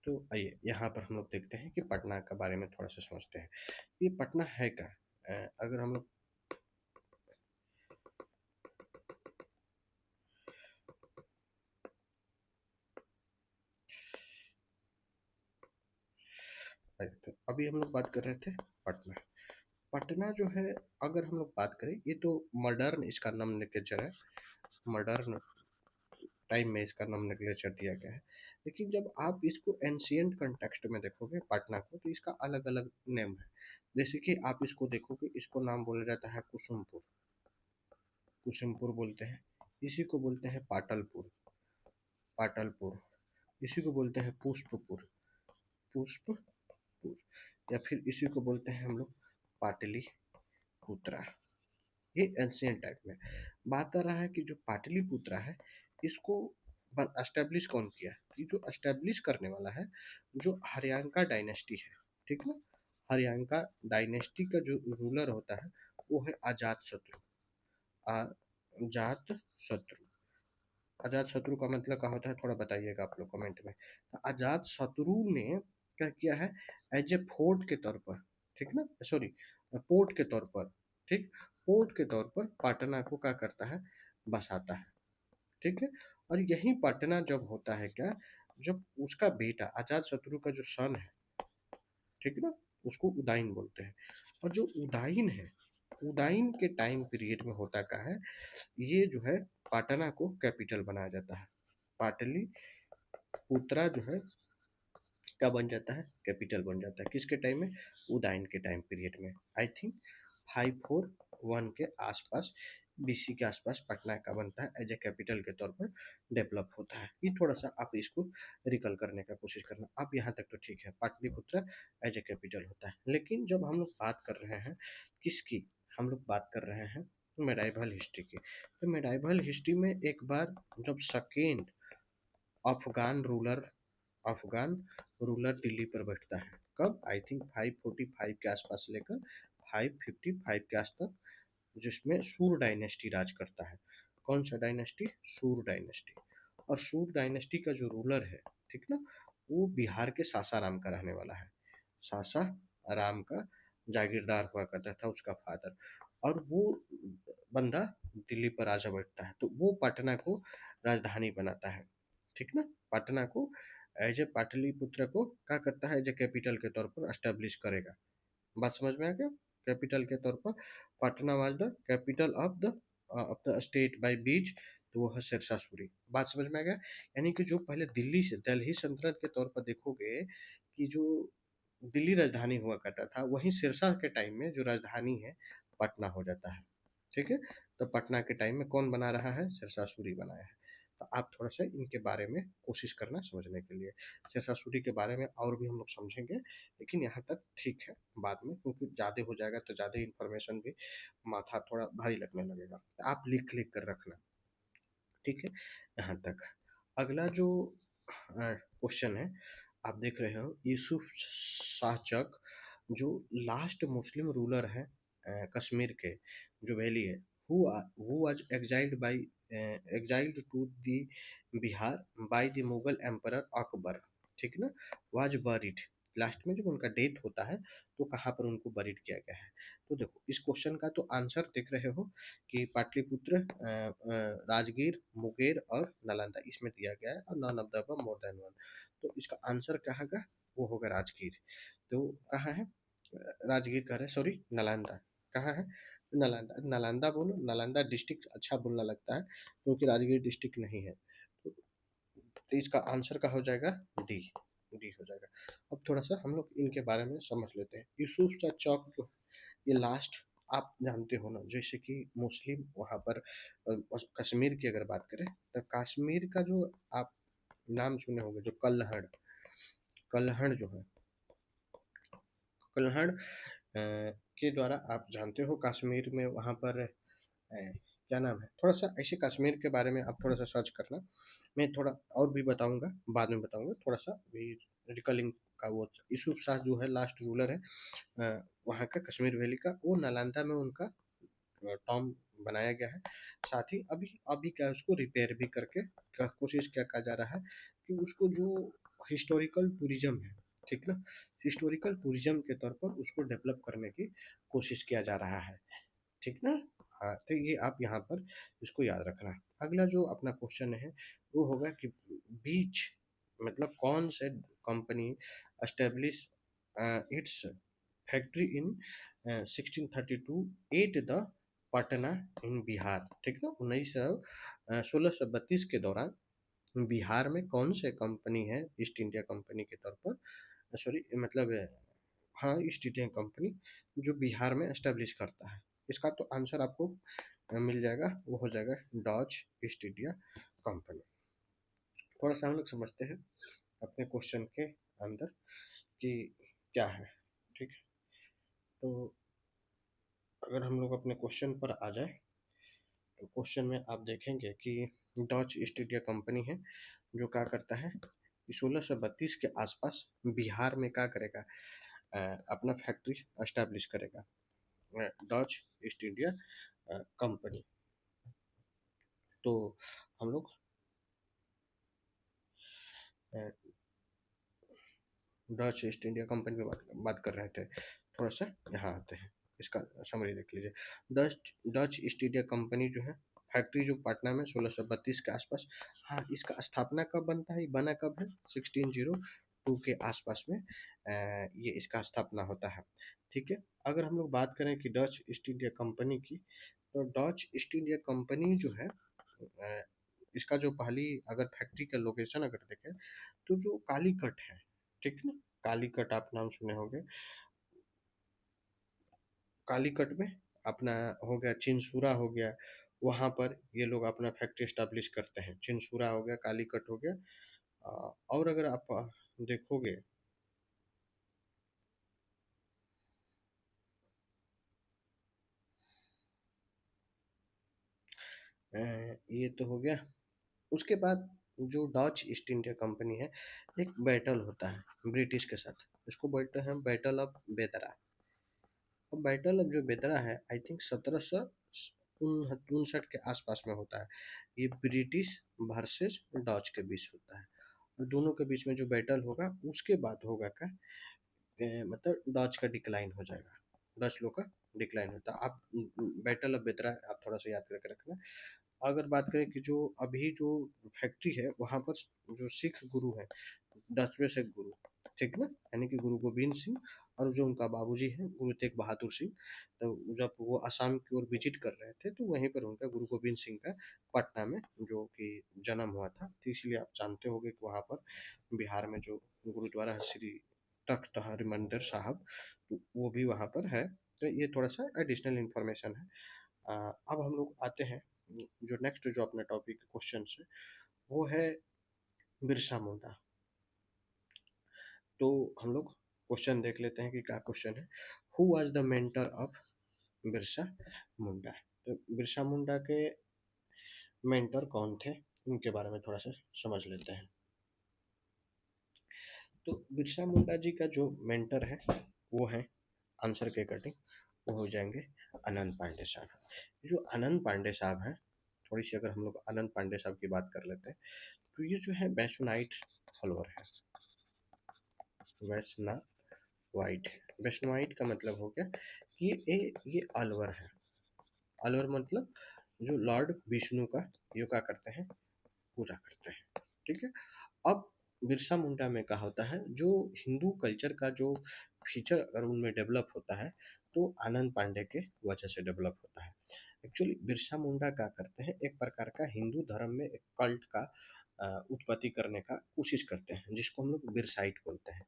तो आइए यहाँ पर हम लोग देखते हैं कि पटना के बारे में थोड़ा सा समझते हैं। ये पटना है क्या, अगर हम लोग तो अभी हम लोग बात कर रहे थे पटना। पटना जो है, अगर हम लोग बात करें, ये तो मॉडर्न इसका नोमेनक्लेचर है, मॉडर्न टाइम में इसका नोमेनक्लेचर दिया गया है। लेकिन जब आप इसको एंशियंट कंटेक्स्ट में देखोगे पटना को, तो इसका अलग अलग नेम है। जैसे कि आप इसको देखोगे, इसको नाम बोला जाता है कुसुमपुर, कुसुमपुर बोलते हैं। इसी को बोलते हैं पाटलपुर, पाटलपुर। इसी को बोलते हैं पुष्पपुर, पुष्पपुर। या फिर इसी को बोलते हैं हम लोग पाटलिपुत्रा। ये एंशियंट टाइप में बात कर रहा है कि जो पाटलिपुत्रा है, इसको एस्टेब्लिश कौन किया है, ये जो एस्टेब्लिश करने वाला है, जो हरियांका डायनेस्टी है, ठीक ना, हरियांका डायनेस्टी का जो रूलर होता है वो है अजात शत्रु, अजात शत्रु। अजात शत्रु का मतलब क्या होता है, थोड़ा बताइएगा आप लोग कमेंट में। तो अजात शत्रु ने क्या किया है, एज ए फोर्ट के तौर पर, ठीक ना, सॉरी, पोर्ट के तौर पर, ठीक, पोर्ट के तौर पर पटना को क्या करता है, बसाता है, ठीक है। और यही पटना जब होता है क्या, जब उसका बेटा अजात शत्रु का जो सन है, ठीक है ना, उसको उदाइन बोलते हैं। और जो उदाइन है, उदाइन के टाइम पीरियड में होता क्या है, ये जो है पटना को कैपिटल बनाया जाता है। पाटली पुत्रा जो है क्या बन जाता है, कैपिटल बन जाता है। किसके टाइम में, उदाइन के टाइम पीरियड में, आई थिंक 541 के आसपास, बीसी के आसपास पटना का बनता है, एज ए कैपिटल के तौर पर डेवलप होता है। ये थोड़ा सा आप इसको रिकल करने का कोशिश करना। अब यहाँ तक तो ठीक है, पाटलिपुत्र एज ए कैपिटल होता है। लेकिन जब हम लोग बात कर रहे हैं किसकी, हम लोग बात कर रहे हैं मेडाइवल हिस्ट्री की। तो मेडाइवल हिस्ट्री में एक बार जब second Afghan ruler Afghan ruler Delhi पर बैठता है, कब? आई थिंक 545 के आसपास से लेकर 555 के आस तक, जिसमें सूर डायनेस्टी राज करता है। कौन सा डायनेस्टी? सूर डायनेस्टी। और सूर डायनेस्टी का जो रूलर है, ठीक ना, वो बिहार के सासाराम का रहने वाला है। सासाराम का जागीरदार हुआ करता था उसका फादर, और वो बंदा दिल्ली पर राजा बैठता है, तो वो पटना को राजधानी बनाता है, ठीक ना। पटना को एज ए पाटलिपुत्र को क्या करता है, एज ए कैपिटल के तौर पर एस्टेब्लिश करेगा। बात समझ में आ गया? कैपिटल के तौर पर Patna was the capital of the state by which, तो वो है सिरसा सूरी। बात समझ में आ गया? यानी कि जो पहले दिल्ली से दिल्ली सल्तनत के तौर पर देखोगे कि जो दिल्ली राजधानी हुआ करता था, वहीं सिरसा के टाइम में जो राजधानी है पटना हो जाता है, ठीक है। तो पटना के टाइम में कौन बना रहा है? सिरसा सूरी बनाया है। तो आप थोड़ा सा इनके बारे में कोशिश करना समझने के लिए। सिरसा सूरी के बारे में और भी हम लोग समझेंगे, लेकिन यहाँ तक ठीक है। बाद में क्योंकि ज़्यादा हो जाएगा तो ज़्यादा इन्फॉर्मेशन भी माथा थोड़ा भारी लगने लगेगा, आप लिख लिख कर रखना, ठीक है। यहाँ तक। अगला जो क्वेश्चन है, आप देख रहे हो यूसुफ शाह चक, जो लास्ट मुस्लिम रूलर है कश्मीर के, जो वैली है, who was exiled to the Bihar by the Mughal emperor Akbar, ठीक ना, वाज बरीड। लास्ट में जब उनका डेथ होता है तो कहाँ पर उनको बरीड किया गया है? तो देखो इस क्वेश्चन का तो आंसर देख रहे हो कि पाटलिपुत्र, राजगीर, मुंगेर और नालंदा इसमें दिया गया है, और none of the above more then one. तो इसका आंसर क्या होगा? वो होगा राजगीर। तो कहाँ है? राजगीर कह रहे हैं, सॉरी नालंदा। कहाँ है? नालंदा। नालंदा बोलो, नालंदा डिस्ट्रिक्ट अच्छा बोलना लगता है, क्योंकि राजगीर डिस्ट्रिक्ट नहीं है। तो इसका आंसर क्या हो जाएगा? डी। डी हो जाएगा। अब थोड़ा सा हम लोग इनके बारे में समझ लेते हैं। यूसुफ शाह चौक जो, ये लास्ट, आप जानते हो ना, जैसे कि मुस्लिम वहाँ पर कश्मीर की अगर बात करें तो कश्मीर का जो आप नाम सुने होंगे, जो कल्हड़, कल्हड़ जो है, कल्हड़ के द्वारा आप जानते हो कश्मीर में वहाँ पर क्या नाम है, थोड़ा सा ऐसे कश्मीर के बारे में आप थोड़ा सा सर्च करना। मैं थोड़ा और भी बताऊंगा, बाद में बताऊंगा, थोड़ा सा भी रिकलिंग का वो। यूसुफ शाह जो है लास्ट रूलर है वहाँ का कश्मीर वैली का, वो नालंदा में उनका टॉम बनाया गया है। साथ ही अभी अभी क्या है, उसको रिपेयर भी करके कोशिश क्या कहा जा रहा है कि उसको जो हिस्टोरिकल टूरिज्म है, ठीक ना, हिस्टोरिकल टूरिज्म के तौर पर उसको डेवलप करने की कोशिश किया जा रहा है, ठीक ना। हाँ, तो ये आप यहाँ पर इसको याद रखना। अगला जो अपना क्वेश्चन है वो होगा कि बीच, मतलब कौन से company establish its factory in 1632 at the Patna in Bihar, ठीक ना। 1632 के दौरान बिहार में कौन से कंपनी है ईस्ट इंडिया कंपनी के तौर पर, सॉरी मतलब हाँ ईस्ट इंडिया कंपनी, जो बिहार में एस्टेब्लिश करता है? इसका तो आंसर आपको मिल जाएगा, वो हो जाएगा डच ईस्ट इंडिया कंपनी। थोड़ा सा हम लोग समझते हैं अपने क्वेश्चन के अंदर कि क्या है, ठीक है। तो अगर हम लोग अपने क्वेश्चन पर आ जाए, तो क्वेश्चन में आप देखेंगे कि डच ईस्ट इंडिया कंपनी है जो क्या करता है, 1632 के आसपास बिहार में क्या करेगा, अपना फैक्ट्री एस्टेब्लिश करेगा, डच ईस्ट इंडिया कंपनी। तो हम लोग डच ईस्ट इंडिया कंपनी की बात कर रहे थे। थोड़ा सा यहाँ आते हैं, इसका समरी देख लीजिए। Dutch Dutch east India company जो है, फैक्ट्री जो पटना में 1632 के आसपास, हाँ इसका स्थापना कब बनता है, बना कब है, 1602 के आसपास में ये इसका स्थापना होता है, ठीक है। अगर हम लोग बात करें कि डच ईस्ट इंडिया कंपनी की, तो डच ईस्ट इंडिया कंपनी जो है इसका जो पहली अगर फैक्ट्री का लोकेशन अगर देखें, तो जो कालीकट है, ठीक ना, कालीकट आप नाम सुने होंगे। कालीकट में अपना हो गया, चिंसूरा हो गया, वहाँ पर ये लोग अपना फैक्ट्री स्टैब्लिश करते हैं। चिंसूरा हो गया, कालीकट हो गया। और अगर आप देखोगे, ये तो हो गया। उसके बाद जो डच ईस्ट इंडिया कंपनी है, एक बैटल होता है ब्रिटिश के साथ, इसको बोलते हैं बैटल ऑफ बेदरा। अब बैटल ऑफ जो बेदरा है आई थिंक 1759 के आसपास में होता है। ये ब्रिटिश वर्सेस डच के बीच होता है, और दोनों के बीच में जो बैटल होगा उसके बाद होगा क्या, मतलब डच का डिक्लाइन हो जाएगा, डच लोग का डिक्लाइन होता है। आप बैटल ऑफ बेदरा आप थोड़ा सा याद करके रखना। अगर बात करें कि जो अभी जो फैक्ट्री है वहाँ पर जो सिख गुरु हैं, 10वें सिख गुरु, ठीक ना, यानी कि गुरु गोविंद सिंह, और जो उनका बाबूजी हैं गुरु तेग बहादुर सिंह, तो जब वो असम की ओर विजिट कर रहे थे तो वहीं पर उनका गुरु गोविंद सिंह का पटना में जो कि जन्म हुआ था, तो इसलिए आप जानते होंगे कि वहाँ पर बिहार में जो गुरुद्वारा है श्री तख्त हरिमंदिर साहब, तो वो भी वहाँ पर है। तो ये थोड़ा सा एडिशनल इन्फॉर्मेशन है। अब हम लोग आते हैं जो नेक्स्ट जो अपने टॉपिक क्वेश्चन है वो है बिरसा मुंडा। तो हम लोग क्वेश्चन देख लेते हैं कि क्या क्वेश्चन है। Who was the mentor of Birsa Munda. तो बिरसा मुंडा के मेंटर कौन थे, उनके बारे में थोड़ा सा समझ लेते हैं। तो बिरसा मुंडा जी का जो मेंटर है वो है, आंसर के अकॉर्डिंग वो हो जाएंगे आनंद पांडे साहब। जो आनंद पांडे साहब हैं, थोड़ी सी अगर हम लोग आनंद पांडे साहब की बात कर लेते हैं, तो ये जो है वैष्णोनाइट फॉलोअर है। वैष्णवाइट, वैष्णवाइट का मतलब हो गया कि ये अलवर है। अलवर मतलब जो लॉर्ड विष्णु का ये क्या करते हैं, पूजा करते हैं, ठीक है। अब बिरसा मुंडा में क्या होता है, जो हिंदू कल्चर का जो फीचर अगर उनमें डेवलप होता है तो आनंद पांडे के वजह से डेवलप होता है। एक्चुअली बिरसा मुंडा क्या करते हैं, एक प्रकार का हिंदू धर्म में एक कल्ट का उत्पत्ति करने का कोशिश करते हैं, जिसको हम लोग बिरसाइट बोलते हैं।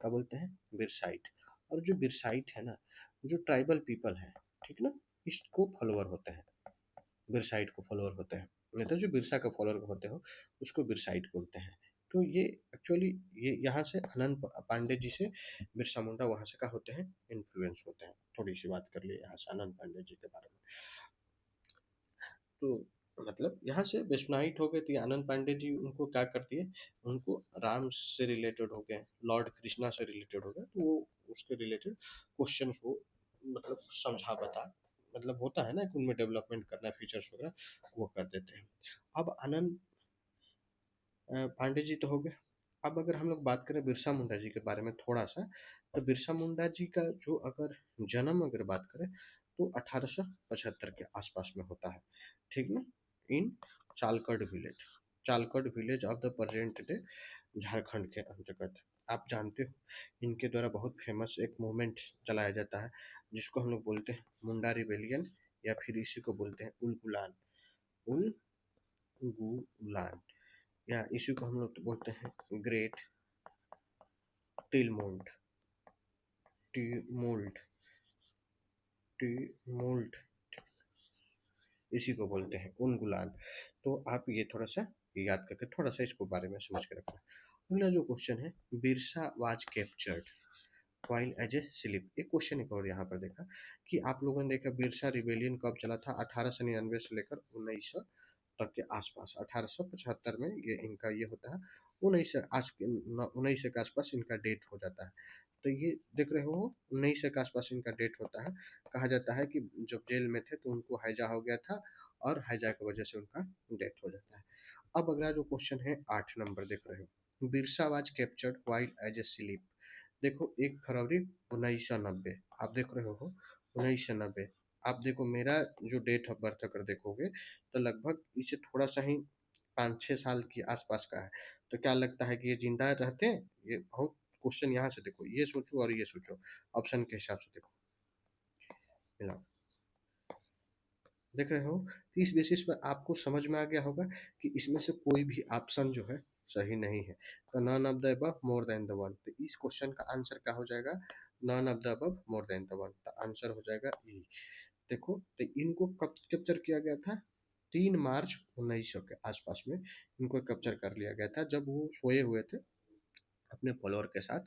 क्या बोलते हैं, बिरसाइट। और जो बिरसाइट है ना, जो ट्राइबल पीपल है, ठीक ना, इसको फॉलोअर होते हैं, बिरसाइट को फॉलोअर होते हैं। नहीं तो जो बिरसा का फॉलोअर होते हो उसको बिरसाइट बोलते हैं। तो ये एक्चुअली ये यहाँ से आनंद पांडे जी से बिरसा मुंडा वहाँ से क्या होते हैं, इन्फ्लुएंस होते हैं। थोड़ी सी बात कर लिए यहाँ से आनंद पांडे जी के बारे में। तो मतलब यहाँ से वेस्टनाइट हो गए, तो ये आनंद पांडे जी उनको क्या करती है, उनको राम से रिलेटेड हो गए, लॉर्ड कृष्णा से रिलेटेड हो गए, तो वो उसके रिलेटेड क्वेश्चन को मतलब समझा बता, मतलब होता है ना कि उनमें डेवलपमेंट करना फीचर्स वगैरह, वो कर देते हैं। अब आनंद पांडे जी तो हो गए। अब अगर हम लोग बात करें बिरसा मुंडा जी के बारे में थोड़ा सा, तो बिरसा मुंडा जी का जो अगर जन्म अगर बात करें तो 1875 के आसपास में होता है, ठीक ना, in Chalkad village, Chalkad village of the present day Jharkhand के अंतर्गत। आप जानते हो इनके द्वारा बहुत फेमस एक मूवमेंट चलाया जाता है जिसको हम लोग बोलते हैं मुंडा रिबेलियन, या फिर इसी को बोलते हैं उलगुलान, उलगुलान, या इसी को हम लोग तो बोलते हैं ग्रेट टिलमोल्ड, टिमोल्ड, टिमोल्ड, इसी को बोलते हैं उनगुलान। तो आप ये थोड़ा सा याद करके थोड़ा सा इसको बारे में समझ के रखना। अगला जो क्वेश्चन है, Birsa was captured while as a slip. एक क्वेश्चन एक और यहाँ पर देखा कि आप लोगों ने देखा बिरसा रिबेलियन कब चला था, 1899 से लेकर 1900 तक के आसपास। 1875 में ये इनका ये होता है, 1900 के आसपास इनका डेट हो जाता है। तो ये देख रहे हो 1900 के आसपास इनका डेट होता है। कहा जाता है कि जब जेल में थे तो उनको हैजा हो गया था, और हैजा की वजह से उनका डेथ हो जाता है। अब अगला जो क्वेश्चन है 8 नंबर देख रहे हो, Birsa was captured while as a sleep. देखो 1 फरवरी 1990, आप देख रहे हो 1990। आप देखो मेरा जो डेट ऑफ बर्थ अगर देखोगे तो लगभग इसे थोड़ा सा ही 5-6 साल के आसपास का है। तो क्या लगता है कि ये जिंदा रहते हैं, ये बहुत क्वेश्चन यहाँ से देखो, ये सोचो और ये सोचो, ऑप्शन के हिसाब से देखो, मिलाओ, देख रहे हो। तो इस बेसिस पर आपको समझ में आ गया होगा कि इसमें से कोई भी ऑप्शन जो है सही नहीं है। तो none of the above more than the one, तो इस क्वेश्चन का आंसर क्या हो जाएगा, none of the above more than the one, तो आंसर हो जाएगा ई। देखो तो इनको कब कैप्चर किया गया था, 3 मार्च 1900 के आसपास में इनको कैप्चर कर लिया गया था, जब वो सोए हुए थे अपने फॉलोअर के साथ।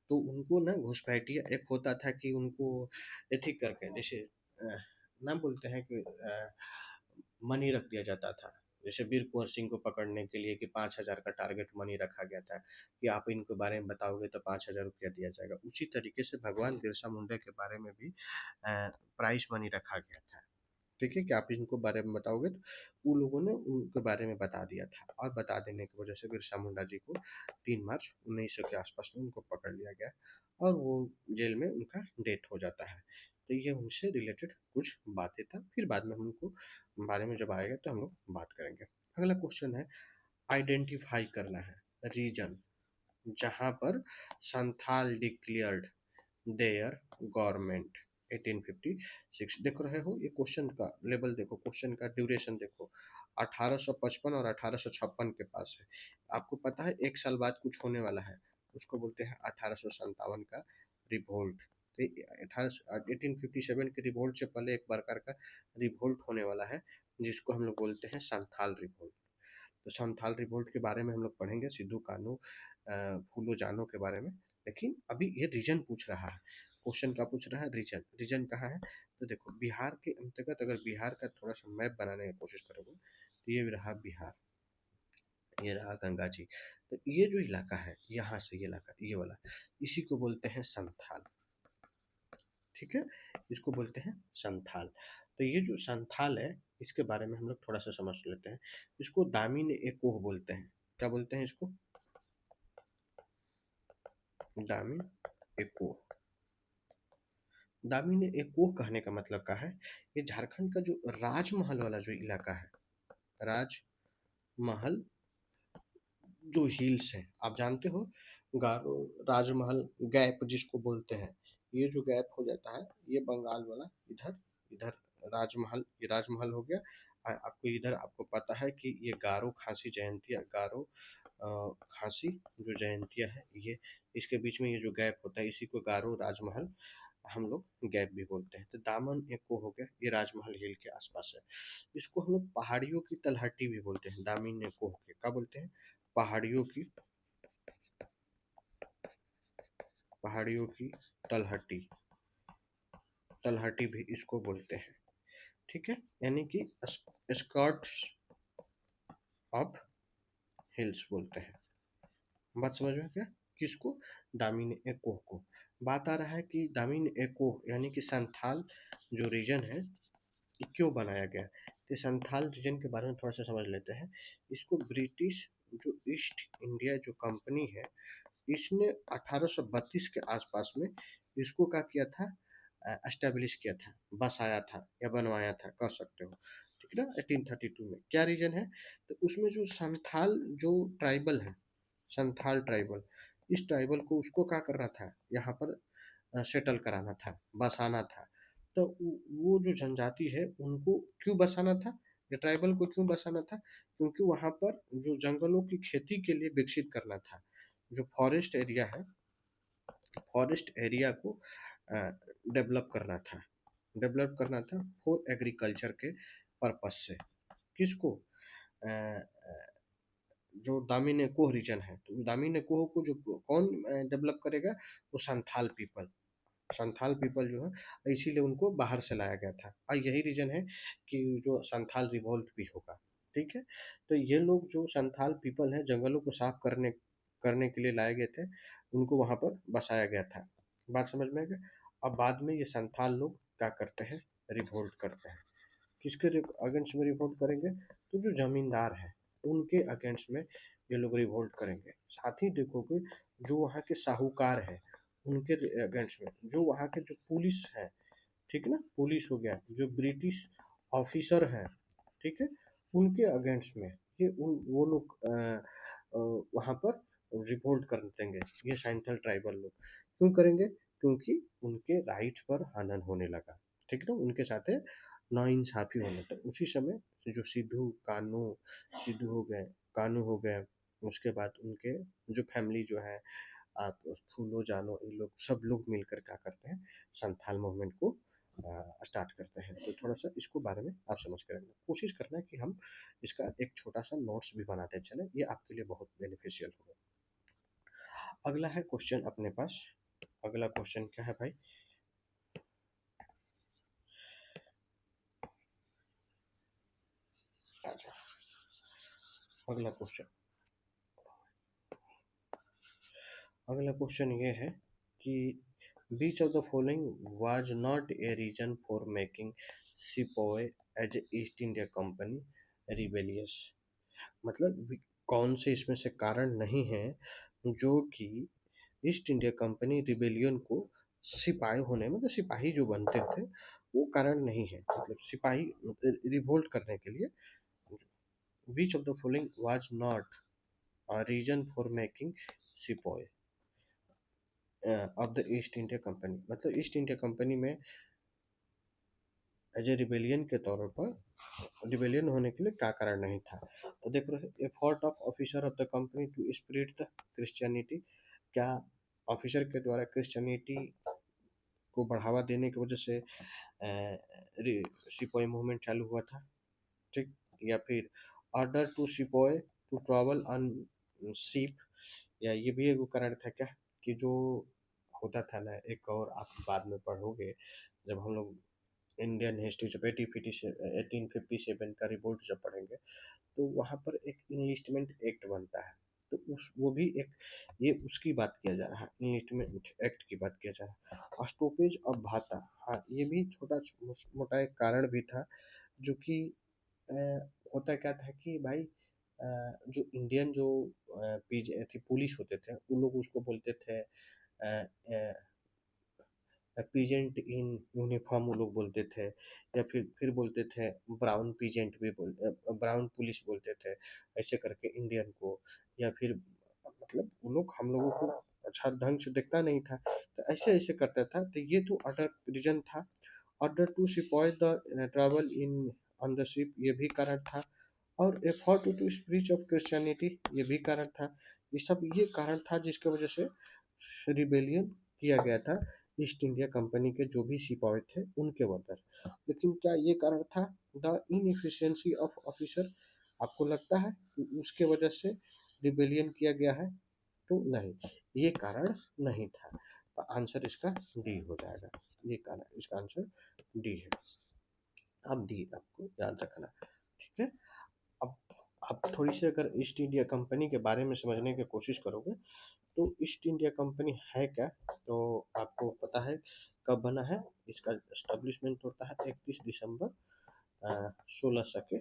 तो उनको ना घुसपैठिया एक होता था कि उनको एथिक करके, जैसे नाम बोलते हैं कि मनी रख दिया जाता था। जैसे वीर कुंवर सिंह को पकड़ने के लिए कि 5,000 का टारगेट मनी रखा गया था कि आप इनके बारे में बताओगे तो 5,000 रुपया दिया जाएगा। उसी तरीके से भगवान बिरसा मुंडा के बारे में भी प्राइस मनी रखा गया था। ठीक है कि आप इनको बारे में बताओगे तो वो लोगों ने उनके बारे में बता दिया था, और बता देने की वजह से बिरसा मुंडा जी को 3 मार्च 1900 के आसपास में उनको पकड़ लिया गया और वो जेल में उनका डेथ हो जाता है। तो ये उनसे रिलेटेड कुछ बातें था, फिर बाद में हम उनको बारे में जब आएगा तो हम लोग बात करेंगे। अगला क्वेश्चन है, आइडेंटिफाई करना है रीजन जहां पर संथाल डिक्लेयर्ड देयर गवर्नमेंट 1856। देख रहे हो ये क्वेश्चन का लेवल देखो, क्वेश्चन का ड्यूरेशन देखो, 1855 और 1856 के पास है। आपको पता है 1 साल बाद कुछ होने वाला है, उसको बोलते हैं 1857 का रिवोल्ट। तो 1857 के रिवोल्ट से पहले एक प्रकार का रिवोल्ट होने वाला है जिसको हम लोग बोलते हैं संथाल रिवोल्ट। तो संथाल रिवोल्ट के बारे में हम लोग पढ़ेंगे, सिद्धू कान्हू फूलो जानो के बारे में। लेकिन अभी ये रीजन पूछ रहा है, क्वेश्चन क्या पूछ रहा है, रीजन। रीजन कहाँ है, तो देखो बिहार के अंतर्गत अगर बिहार का थोड़ा सा मैप बनाने की कोशिश करोगे तो ये रहा बिहार, ये रहा गंगा जी। तो ये जो इलाका है यहाँ से ये इलाका ये वाला, इसी को बोलते हैं संथाल। ठीक है, इसको बोलते हैं संथाल। तो ये जो संथाल है इसके बारे में हम लोग थोड़ा सा समझ लेते हैं। इसको दामिन एकोह बोलते हैं। क्या बोलते हैं इसको, दामिन एकोह। दामिन एकोह कहने का मतलब क्या है, ये झारखंड का जो राजमहल वाला जो इलाका है, राजमहल जो हिल्स है आप जानते हो, गारो राजमहल गैप जिसको बोलते हैं, ये जो गैप हो जाता है ये बंगाल वाला इधर, इधर राजमहल, ये राजमहल हो गया। आपको इधर आपको पता है कि ये गारो खासी जयंतिया, गारो खासी जो जयंतिया है ये, इसके बीच में ये जो गैप होता है इसी को गारो राजमहल हम लोग गैप भी बोलते हैं। तो दामन एक को हो गया, ये राजमहल हिल के आसपास है। इसको हम लोग पहाड़ियों की तलहटी भी बोलते हैं, दामिन को होके क्या बोलते हैं, पहाड़ियों की, पहाड़ियों की तलहटी, तलहटी भी इसको बोलते हैं। ठीक है, यानी कि स्कर्ट्स ऑफ हिल्स बोलते हैं। बात समझ में क्या, किसको, दामिन एकोह को। बात आ रहा है कि दामिन एकोह यानी कि संथाल जो रीजन है ये क्यों बनाया गया। तो संथाल रीजन के बारे में थोड़ा सा समझ लेते हैं। इसको ब्रिटिश जो ईस्ट इंडिया जो कंपनी है इसने 1832 के आसपास में इसको क्या किया था, एस्टेब्लिश किया था, बसाया था या बनवाया था कह सकते हो। ठीक है ना, 1832 में। क्या रीजन है, तो उसमें जो संथाल जो ट्राइबल है, संथाल ट्राइबल, इस ट्राइबल को उसको क्या करना था, यहाँ पर सेटल कराना था, बसाना था। तो वो जो जनजाति है उनको क्यों बसाना था, ये ट्राइबल को क्यों बसाना था, क्योंकि वहाँ पर जो जंगलों की खेती के लिए विकसित करना था, जो फॉरेस्ट एरिया है, फॉरेस्ट एरिया को डेवलप करना था, डेवलप करना था फॉर एग्रीकल्चर के पर्पस से। किसको, जो दामिन कोह रीजन है, तो दामिन कोह को जो कौन डेवलप करेगा, वो संथाल पीपल, संथाल पीपल जो है, इसीलिए उनको बाहर से लाया गया था। और यही रीजन है कि जो संथाल रिवोल्ट भी होगा। ठीक है, तो ये लोग जो संथाल पीपल है जंगलों को साफ करने करने के लिए लाए गए थे, उनको वहां पर बसाया गया था। बात समझ में आ गया। अब बाद में ये संथाल लोग क्या करते हैं, रिवोल्ट करते हैं। किसके अगेंस्ट में रिवोल्ट करेंगे, तो जो जमींदार है उनके अगेंस्ट में ये लोग रिवोल्ट करेंगे। साथ ही देखोगे जो वहाँ के साहूकार है उनके अगेंस्ट में, जो वहाँ के जो पुलिस है, ठीक है ना, पुलिस हो गया, जो ब्रिटिश ऑफिसर है, ठीक है, उनके अगेंस्ट में ये वो लोग वहाँ पर रिवोल्ट कर देंगे। ये साइंथल ट्राइबल लोग क्यों करेंगे, क्योंकि उनके राइट्स पर हनन होने लगा। ठीक है ना, उनके साथ नाइंसाफी होने, तो उसी समय जो सिद्धू कान्हू, सिद्धू हो गए, कान्हू हो गए, उसके बाद उनके जो फैमिली जो है, आप फूलो जानो, ये लोग सब लोग मिलकर क्या करते हैं, संथाल मूवमेंट को स्टार्ट करते हैं। तो थोड़ा सा इसको बारे में आप समझ कर रखना कोशिश करना है कि हम इसका एक छोटा सा नोट्स भी बनाते चले, ये आपके लिए बहुत बेनिफिशियल होगा। अगला है क्वेश्चन अपने पास, अगला क्वेश्चन क्या है भाई, अगला क्वेश्चन अगला क्वेश्चन ये है कि which of the following was not a reason for making sepoy as East India Company rebellious. मतलब कौन से इसमें से कारण नहीं है जो कि ईस्ट इंडिया कंपनी रिबेलियन को सिपाही होने मतलब सिपाही जो बनते थे वो कारण नहीं है, मतलब सिपाही रिवोल्ट करने के लिए which of the following was not a reason for making sepoy of the East India company. मतलब ईस्ट इंडिया कंपनी में एज ए रिबेलियन के तौर पर रिबेलियन होने के लिए क्या कारण नहीं था। तो देख रहे हैं effort of officer of the company to spread the Christianity. क्या ऑफिसर के द्वारा क्रिश्चियनिटी को बढ़ावा देने की वजह से सिपॉय मूवमेंट चालू हुआ था, ठीक। या फिर order to sepoy to travel on ship, या ये भी एक कारण था क्या कि जो होता था ना, एक और आप बाद में पढ़ोगे जब हम लोग इंडियन हिस्ट्री जब 1857 का रिपोर्ट जब पढ़ेंगे तो वहाँ पर एक इनलिस्टमेंट एक्ट बनता है। तो उस वो भी एक ये उसकी बात किया जा रहा है, इनलिस्टमेंट एक्ट की बात किया जा रहा है। स्टॉपेज ऑफ भाता, हाँ ये भी छोटा मोटा एक कारण भी था जो कि अ, होता क्या था कि भाई जो इंडियन जो पीजे थी पुलिस होते थे उन लोग उसको बोलते थे पीजेंट इन यूनिफॉर्म वो लोग बोलते थे, या फिर बोलते थे ब्राउन पीजेंट भी ब्राउन पुलिस बोलते थे ऐसे करके इंडियन को। या फिर मतलब वो लोग हम लोगों को अच्छा ढंग से देखता नहीं था तो ऐसे ऐसे करता था। तो ये तो अदर रीजन था। Order to sepoy the travel in on the ship, ये भी कारण था। और effort to spread of Christianity, ये भी कारण था। ये कारण था जिसकी वजह से रिबेलियन किया गया था ईस्ट इंडिया कंपनी के जो भी सिपाही थे उनके वर्कर। लेकिन क्या ये कारण था द इनएफिशिएंसी ऑफ ऑफिसर? आपको लगता है कि उसके वजह से रिबेलियन किया गया है? तो नहीं, ये कारण नहीं था। तो आंसर इसका डी हो जाएगा। ये कारण इसका आंसर डी है। अब डी आपको याद रखना, ठीक है। अब आप थोड़ी सी अगर ईस्ट इंडिया कंपनी के बारे में समझने की कोशिश करोगे तो ईस्ट इंडिया कंपनी है क्या, तो आपको पता है कब बना है। इसका एस्टेब्लिशमेंट होता है 31 दिसंबर 1600 के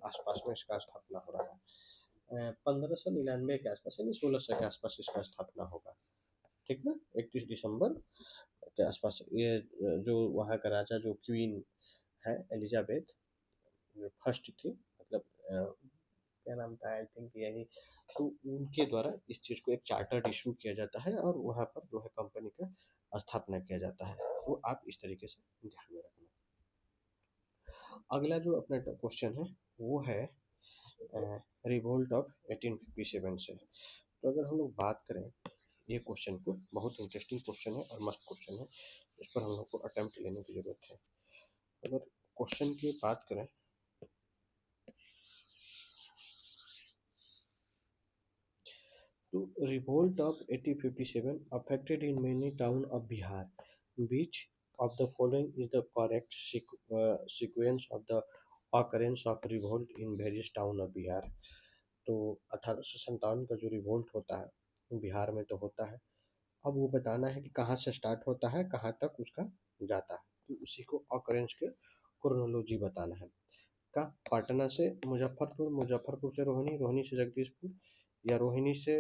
आसपास में इसका स्थापना हो रहा है। 1599 के आसपास यानी 1600 के आसपास इसका स्थापना होगा, ठीक ना। 31 दिसंबर के आसपास ये जो वहाँ का राजा जो क्वीन है एलिजाबेथ जो फर्स्ट थी, मतलब क्या नाम था आई थिंक यही, तो उनके द्वारा इस चीज़ को एक चार्टर इशू किया जाता है और वहाँ पर जो है कंपनी का स्थापना किया जाता है। तो आप इस तरीके से ध्यान में रखना। अगला जो अपना क्वेश्चन है वो है रिवोल्ट ऑफ 1857 से। तो अगर हम लोग बात करें ये क्वेश्चन को, बहुत इंटरेस्टिंग क्वेश्चन है और मस्त क्वेश्चन है, इस पर हम लोग को अटेम्प्ट लेने की ज़रूरत है। अगर क्वेश्चन की बात करें to revolt of 1857 affected in many towns of Bihar. Which of the following is the correct sequence of the occurrence of revolt in various towns of Bihar? तो 1857 का जो रिवोल्ट होता है वो बिहार में तो होता है। अब वो बताना है कि कहाँ से स्टार्ट होता है कहाँ तक उसका जाता है, तो उसी को ऑकरेंस के क्रोनोलॉजी बताना है। का पटना से मुजफ्फरपुर, मुजफ्फरपुर से रोहिणी, रोहिणी से जगदीशपुर, या रोहिणी से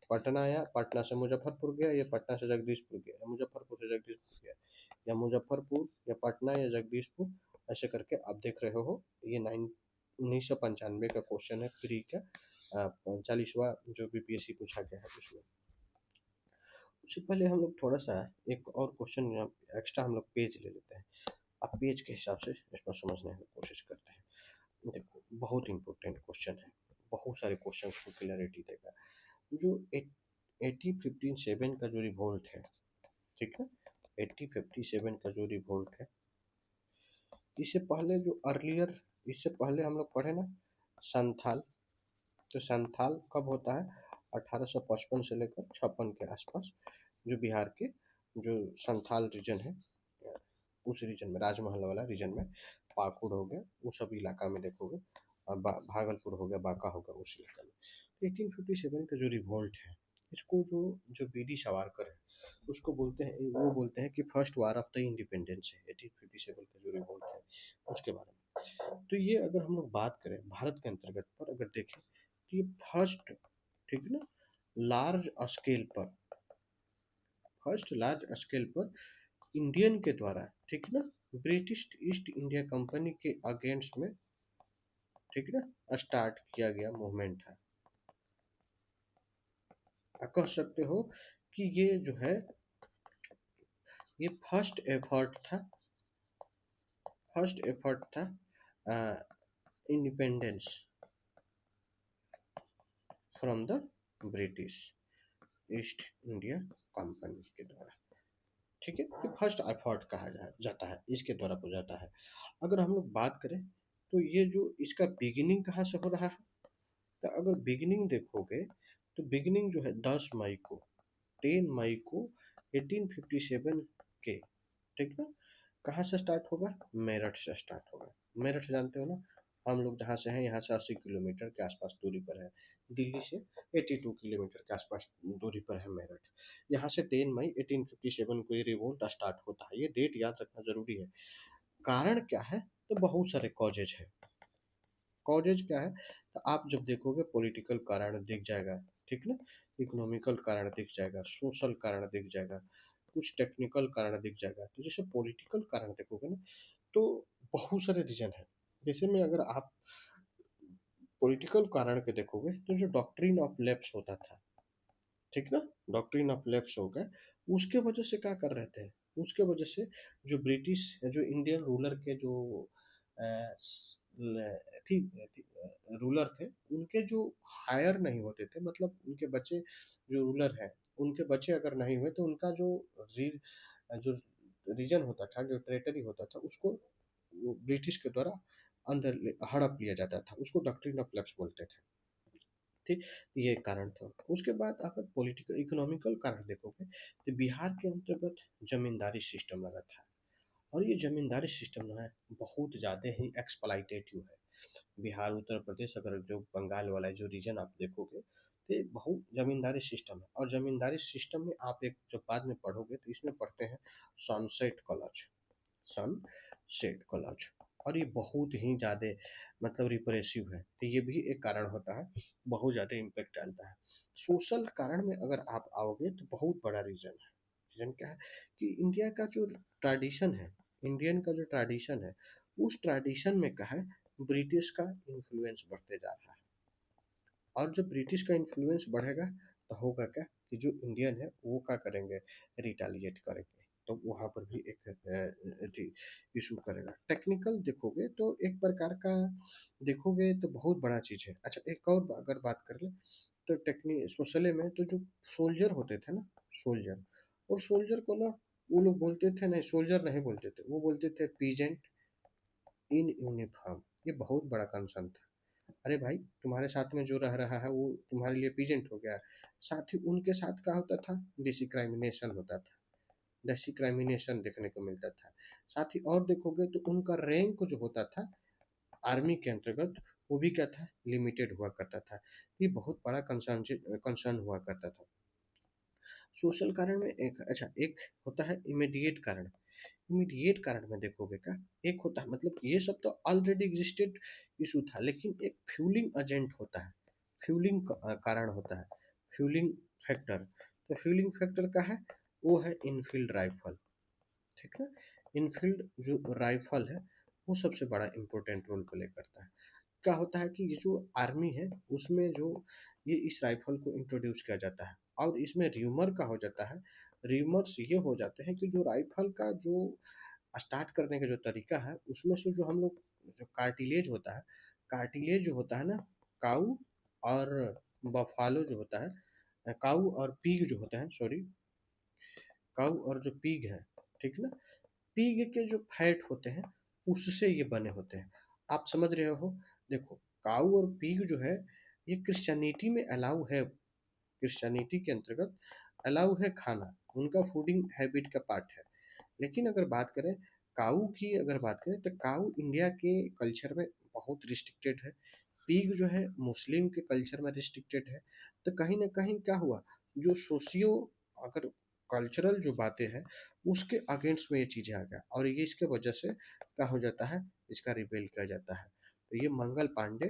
पटना आया, पटना से मुजफ्फरपुर गया, या पटना से जगदीशपुर गया, या मुजफ्फरपुर से जगदीशपुर गया, या मुजफ्फरपुर या पटना या जगदीशपुर, ऐसे करके आप देख रहे हो। ये 1995 का क्वेश्चन है प्री का 40वां जो बीपीएससी पूछा गया है उसमें। उससे पहले हम लोग थोड़ा सा एक और क्वेश्चन एक्स्ट्रा हम लोग पेज ले लेते हैं। आप पेज के हिसाब से इस पर समझने की कोशिश करते हैं। देखो बहुत इंपॉर्टेंट क्वेश्चन है, बहुत सारे क्वेश्चन को क्लैरिटी देगा। जो 1857 का जो रिवोल्ट है, ठीक है, 1857 का जो रिवोल्ट है, इससे पहले जो अर्लियर, इससे पहले हम लोग पढ़े ना संथाल। तो संथाल कब होता है 1855 से लेकर 56 के आसपास, जो बिहार के जो संथाल रीजन है उस रीजन में, राजमहल वाला रीजन में, पाकुड़ हो गया, वो सब इलाका में देखोगे भागलपुर हो गया, बांका हो गया, उस इलाके में। तो 1857 का जो रिवोल्ट है, इसको जो जो बीडी सावरकर है उसको बोलते हैं, वो बोलते हैं कि first war of the independence है 1857 का जो रिवोल्ट है उसके बारे में। तो ये अगर हम लोग बात करें भारत के अंतर्गत पर अगर देखें तो ये फर्स्ट, ठीक है ना, लार्ज स्केल पर, फर्स्ट लार्ज स्केल पर इंडियन के द्वारा, ठीक है ना, ब्रिटिश ईस्ट इंडिया कंपनी के अगेंस्ट में, ठीक है ना, स्टार्ट किया गया मूवमेंट है। आप कह सकते हो कि ये जो है ये फर्स्ट एफर्ट था independence from the British east India company के द्वारा, ठीक है। ये फर्स्ट एफर्ट कहा जाता है, इसके द्वारा हो जाता है। अगर हम लोग बात करें तो ये जो इसका बिगिनिंग कहाँ से हो रहा है, तो अगर बिगिनिंग देखोगे तो बिगिनिंग जो है 10 मई को, 10 मई को 1857 के, ठीक ना, कहाँ से स्टार्ट होगा, मेरठ से स्टार्ट होगा। मेरठ जानते हो ना, हम लोग जहाँ से हैं यहाँ से 80 किलोमीटर के आसपास दूरी पर है, दिल्ली से 82 किलोमीटर के आसपास दूरी पर है मेरठ। यहाँ से 10 मई 1857 को ये रिवोल्ट स्टार्ट होता है। ये डेट याद रखना जरूरी है। कारण क्या है, तो बहुत सारे कॉजेज है। कॉजेज क्या है, तो आप जब देखोगे पॉलिटिकल कारण दिख जाएगा, ठीक ना, इकोनॉमिकल कारण दिख जाएगा, सोशल कारण दिख जाएगा, कुछ टेक्निकल कारण दिख जाएगा। तो जैसे पॉलिटिकल कारण देखोगे ना तो बहुत सारे रीजन है। जैसे में अगर आप पॉलिटिकल कारण के देखोगे तो जो डॉक्ट्रिन ऑफ लेफ्ट होता था, ठीक ना, डॉक्ट्रिन ऑफ लेफ्ट हो गया, उसके वजह से क्या कर रहे थे, उसके वजह से जो ब्रिटिश जो इंडियन रूलर के जो थी, रूलर थे, उनके जो हायर नहीं होते थे, मतलब उनके बच्चे जो रूलर है उनके बच्चे अगर नहीं हुए तो उनका जो रीजन होता था, जो टेरिटरी होता था, उसको वो ब्रिटिश के द्वारा हड़प लिया जाता था। उसको डॉक्ट्रिन ऑफ लेफ्ट बोलते थे, ठीक। ये एक कारण था। उसके बाद अगर पॉलिटिकल इकोनॉमिकल कारण देखोगे तो बिहार के अंतर्गत जमींदारी सिस्टम लगा था, और ये जमींदारी सिस्टम जो है बहुत ज़्यादा ही एक्सप्लॉइटेटिव है। बिहार, उत्तर प्रदेश, अगर जो बंगाल वाला जो रीजन आप देखोगे तो ये बहुत जमींदारी सिस्टम है। और जमींदारी सिस्टम में आप एक जब बाद में पढ़ोगे तो इसमें पढ़ते हैं सनसेट क्लॉज, सनसेट क्लॉज, और ये बहुत ही ज़्यादा मतलब रिप्रेसिव है। तो ये भी एक कारण होता है, बहुत ज़्यादा इम्पेक्ट डालता है। सोशल कारण में अगर आप आओगे तो बहुत बड़ा रीजन है। रीजन क्या है कि इंडिया का जो ट्रेडिशन है, इंडियन का जो ट्रेडिशन है, उस ट्रेडिशन में क्या है, ब्रिटिश का इन्फ्लुएंस बढ़ते जा रहा है। और जब ब्रिटिश का इन्फ्लुएंस बढ़ेगा तो होगा क्या कि जो इंडियन है वो क्या करेंगे, रिटालिएट करेंगे। तो वहाँ पर भी एक इशू करेगा। टेक्निकल देखोगे तो एक प्रकार का देखोगे तो बहुत बड़ा चीज़ है। अच्छा, एक और अगर बात कर ले तो सोशले में तो जो सोल्जर होते थे ना, सोल्जर, और सोल्जर को ना वो लोग बोलते थे, नहीं सोल्जर नहीं बोलते थे, वो बोलते थे पीजेंट इन यूनिफॉर्म। ये बहुत बड़ा कंसर्न था। अरे भाई, तुम्हारे साथ में जो रह रहा है वो तुम्हारे लिए पीजेंट हो गया। साथ ही उनके साथ क्या होता था, डिस्क्रिमिनेशन होता था, डिस्क्रिमिनेशन देखने को मिलता था। साथ ही और देखोगे तो उनका रैंक जो होता था आर्मी के अंतर्गत, वो भी क्या था, लिमिटेड हुआ करता था। ये बहुत बड़ा कंसर्न हुआ करता था। सोशल कारण में एक, अच्छा, एक होता है इमीडिएट कारण। इमीडिएट कारण में देखोगे क्या, एक होता है, मतलब ये सब तो ऑलरेडी एग्जिस्टेड इशू था, लेकिन एक फ्यूलिंग एजेंट होता है, फ्यूलिंग कारण होता है, फ्यूलिंग फैक्टर। तो फ्यूलिंग फैक्टर का है, वो है इनफील्ड राइफल, ठीक है। इनफील्ड जो राइफल है वो सबसे बड़ा इंपॉर्टेंट रोल प्ले करता है। क्या होता है कि ये जो आर्मी है उसमें जो ये इस राइफल को इंट्रोड्यूस किया जाता है, और इसमें र्यूमर का हो जाता है, र्यूमर्स ये हो जाते हैं कि जो राइफल का जो स्टार्ट करने का जो तरीका है उसमें से जो हम लोग जो कार्टिलेज होता है, कार्टिलेज जो होता है ना, काऊ और बफालो जो होता है, काऊ और पीग जो होता है, सॉरी, काऊ और जो पीग है, ठीक ना, पीग के जो फैट होते हैं उससे ये बने होते हैं। आप समझ रहे हो। देखो, काऊ और पीग जो है ये क्रिश्चियनिटी में अलाउ है, क्रिश्चियनिटी के अंतर्गत अलाउ है खाना, उनका फूडिंग हैबिट का पार्ट है। लेकिन अगर बात करें काऊ की, अगर बात करें तो काऊ इंडिया के कल्चर में बहुत रिस्ट्रिक्टेड है, पीग जो है मुस्लिम के कल्चर में रिस्ट्रिक्टेड है। तो कहीं ना कहीं क्या हुआ, जो सोशियो अगर कल्चरल जो बातें हैं उसके अगेंस्ट में ये चीज़ें आ गया, और ये इसके वजह से क्या हो जाता है, इसका रिपेल किया जाता है। तो ये मंगल पांडे,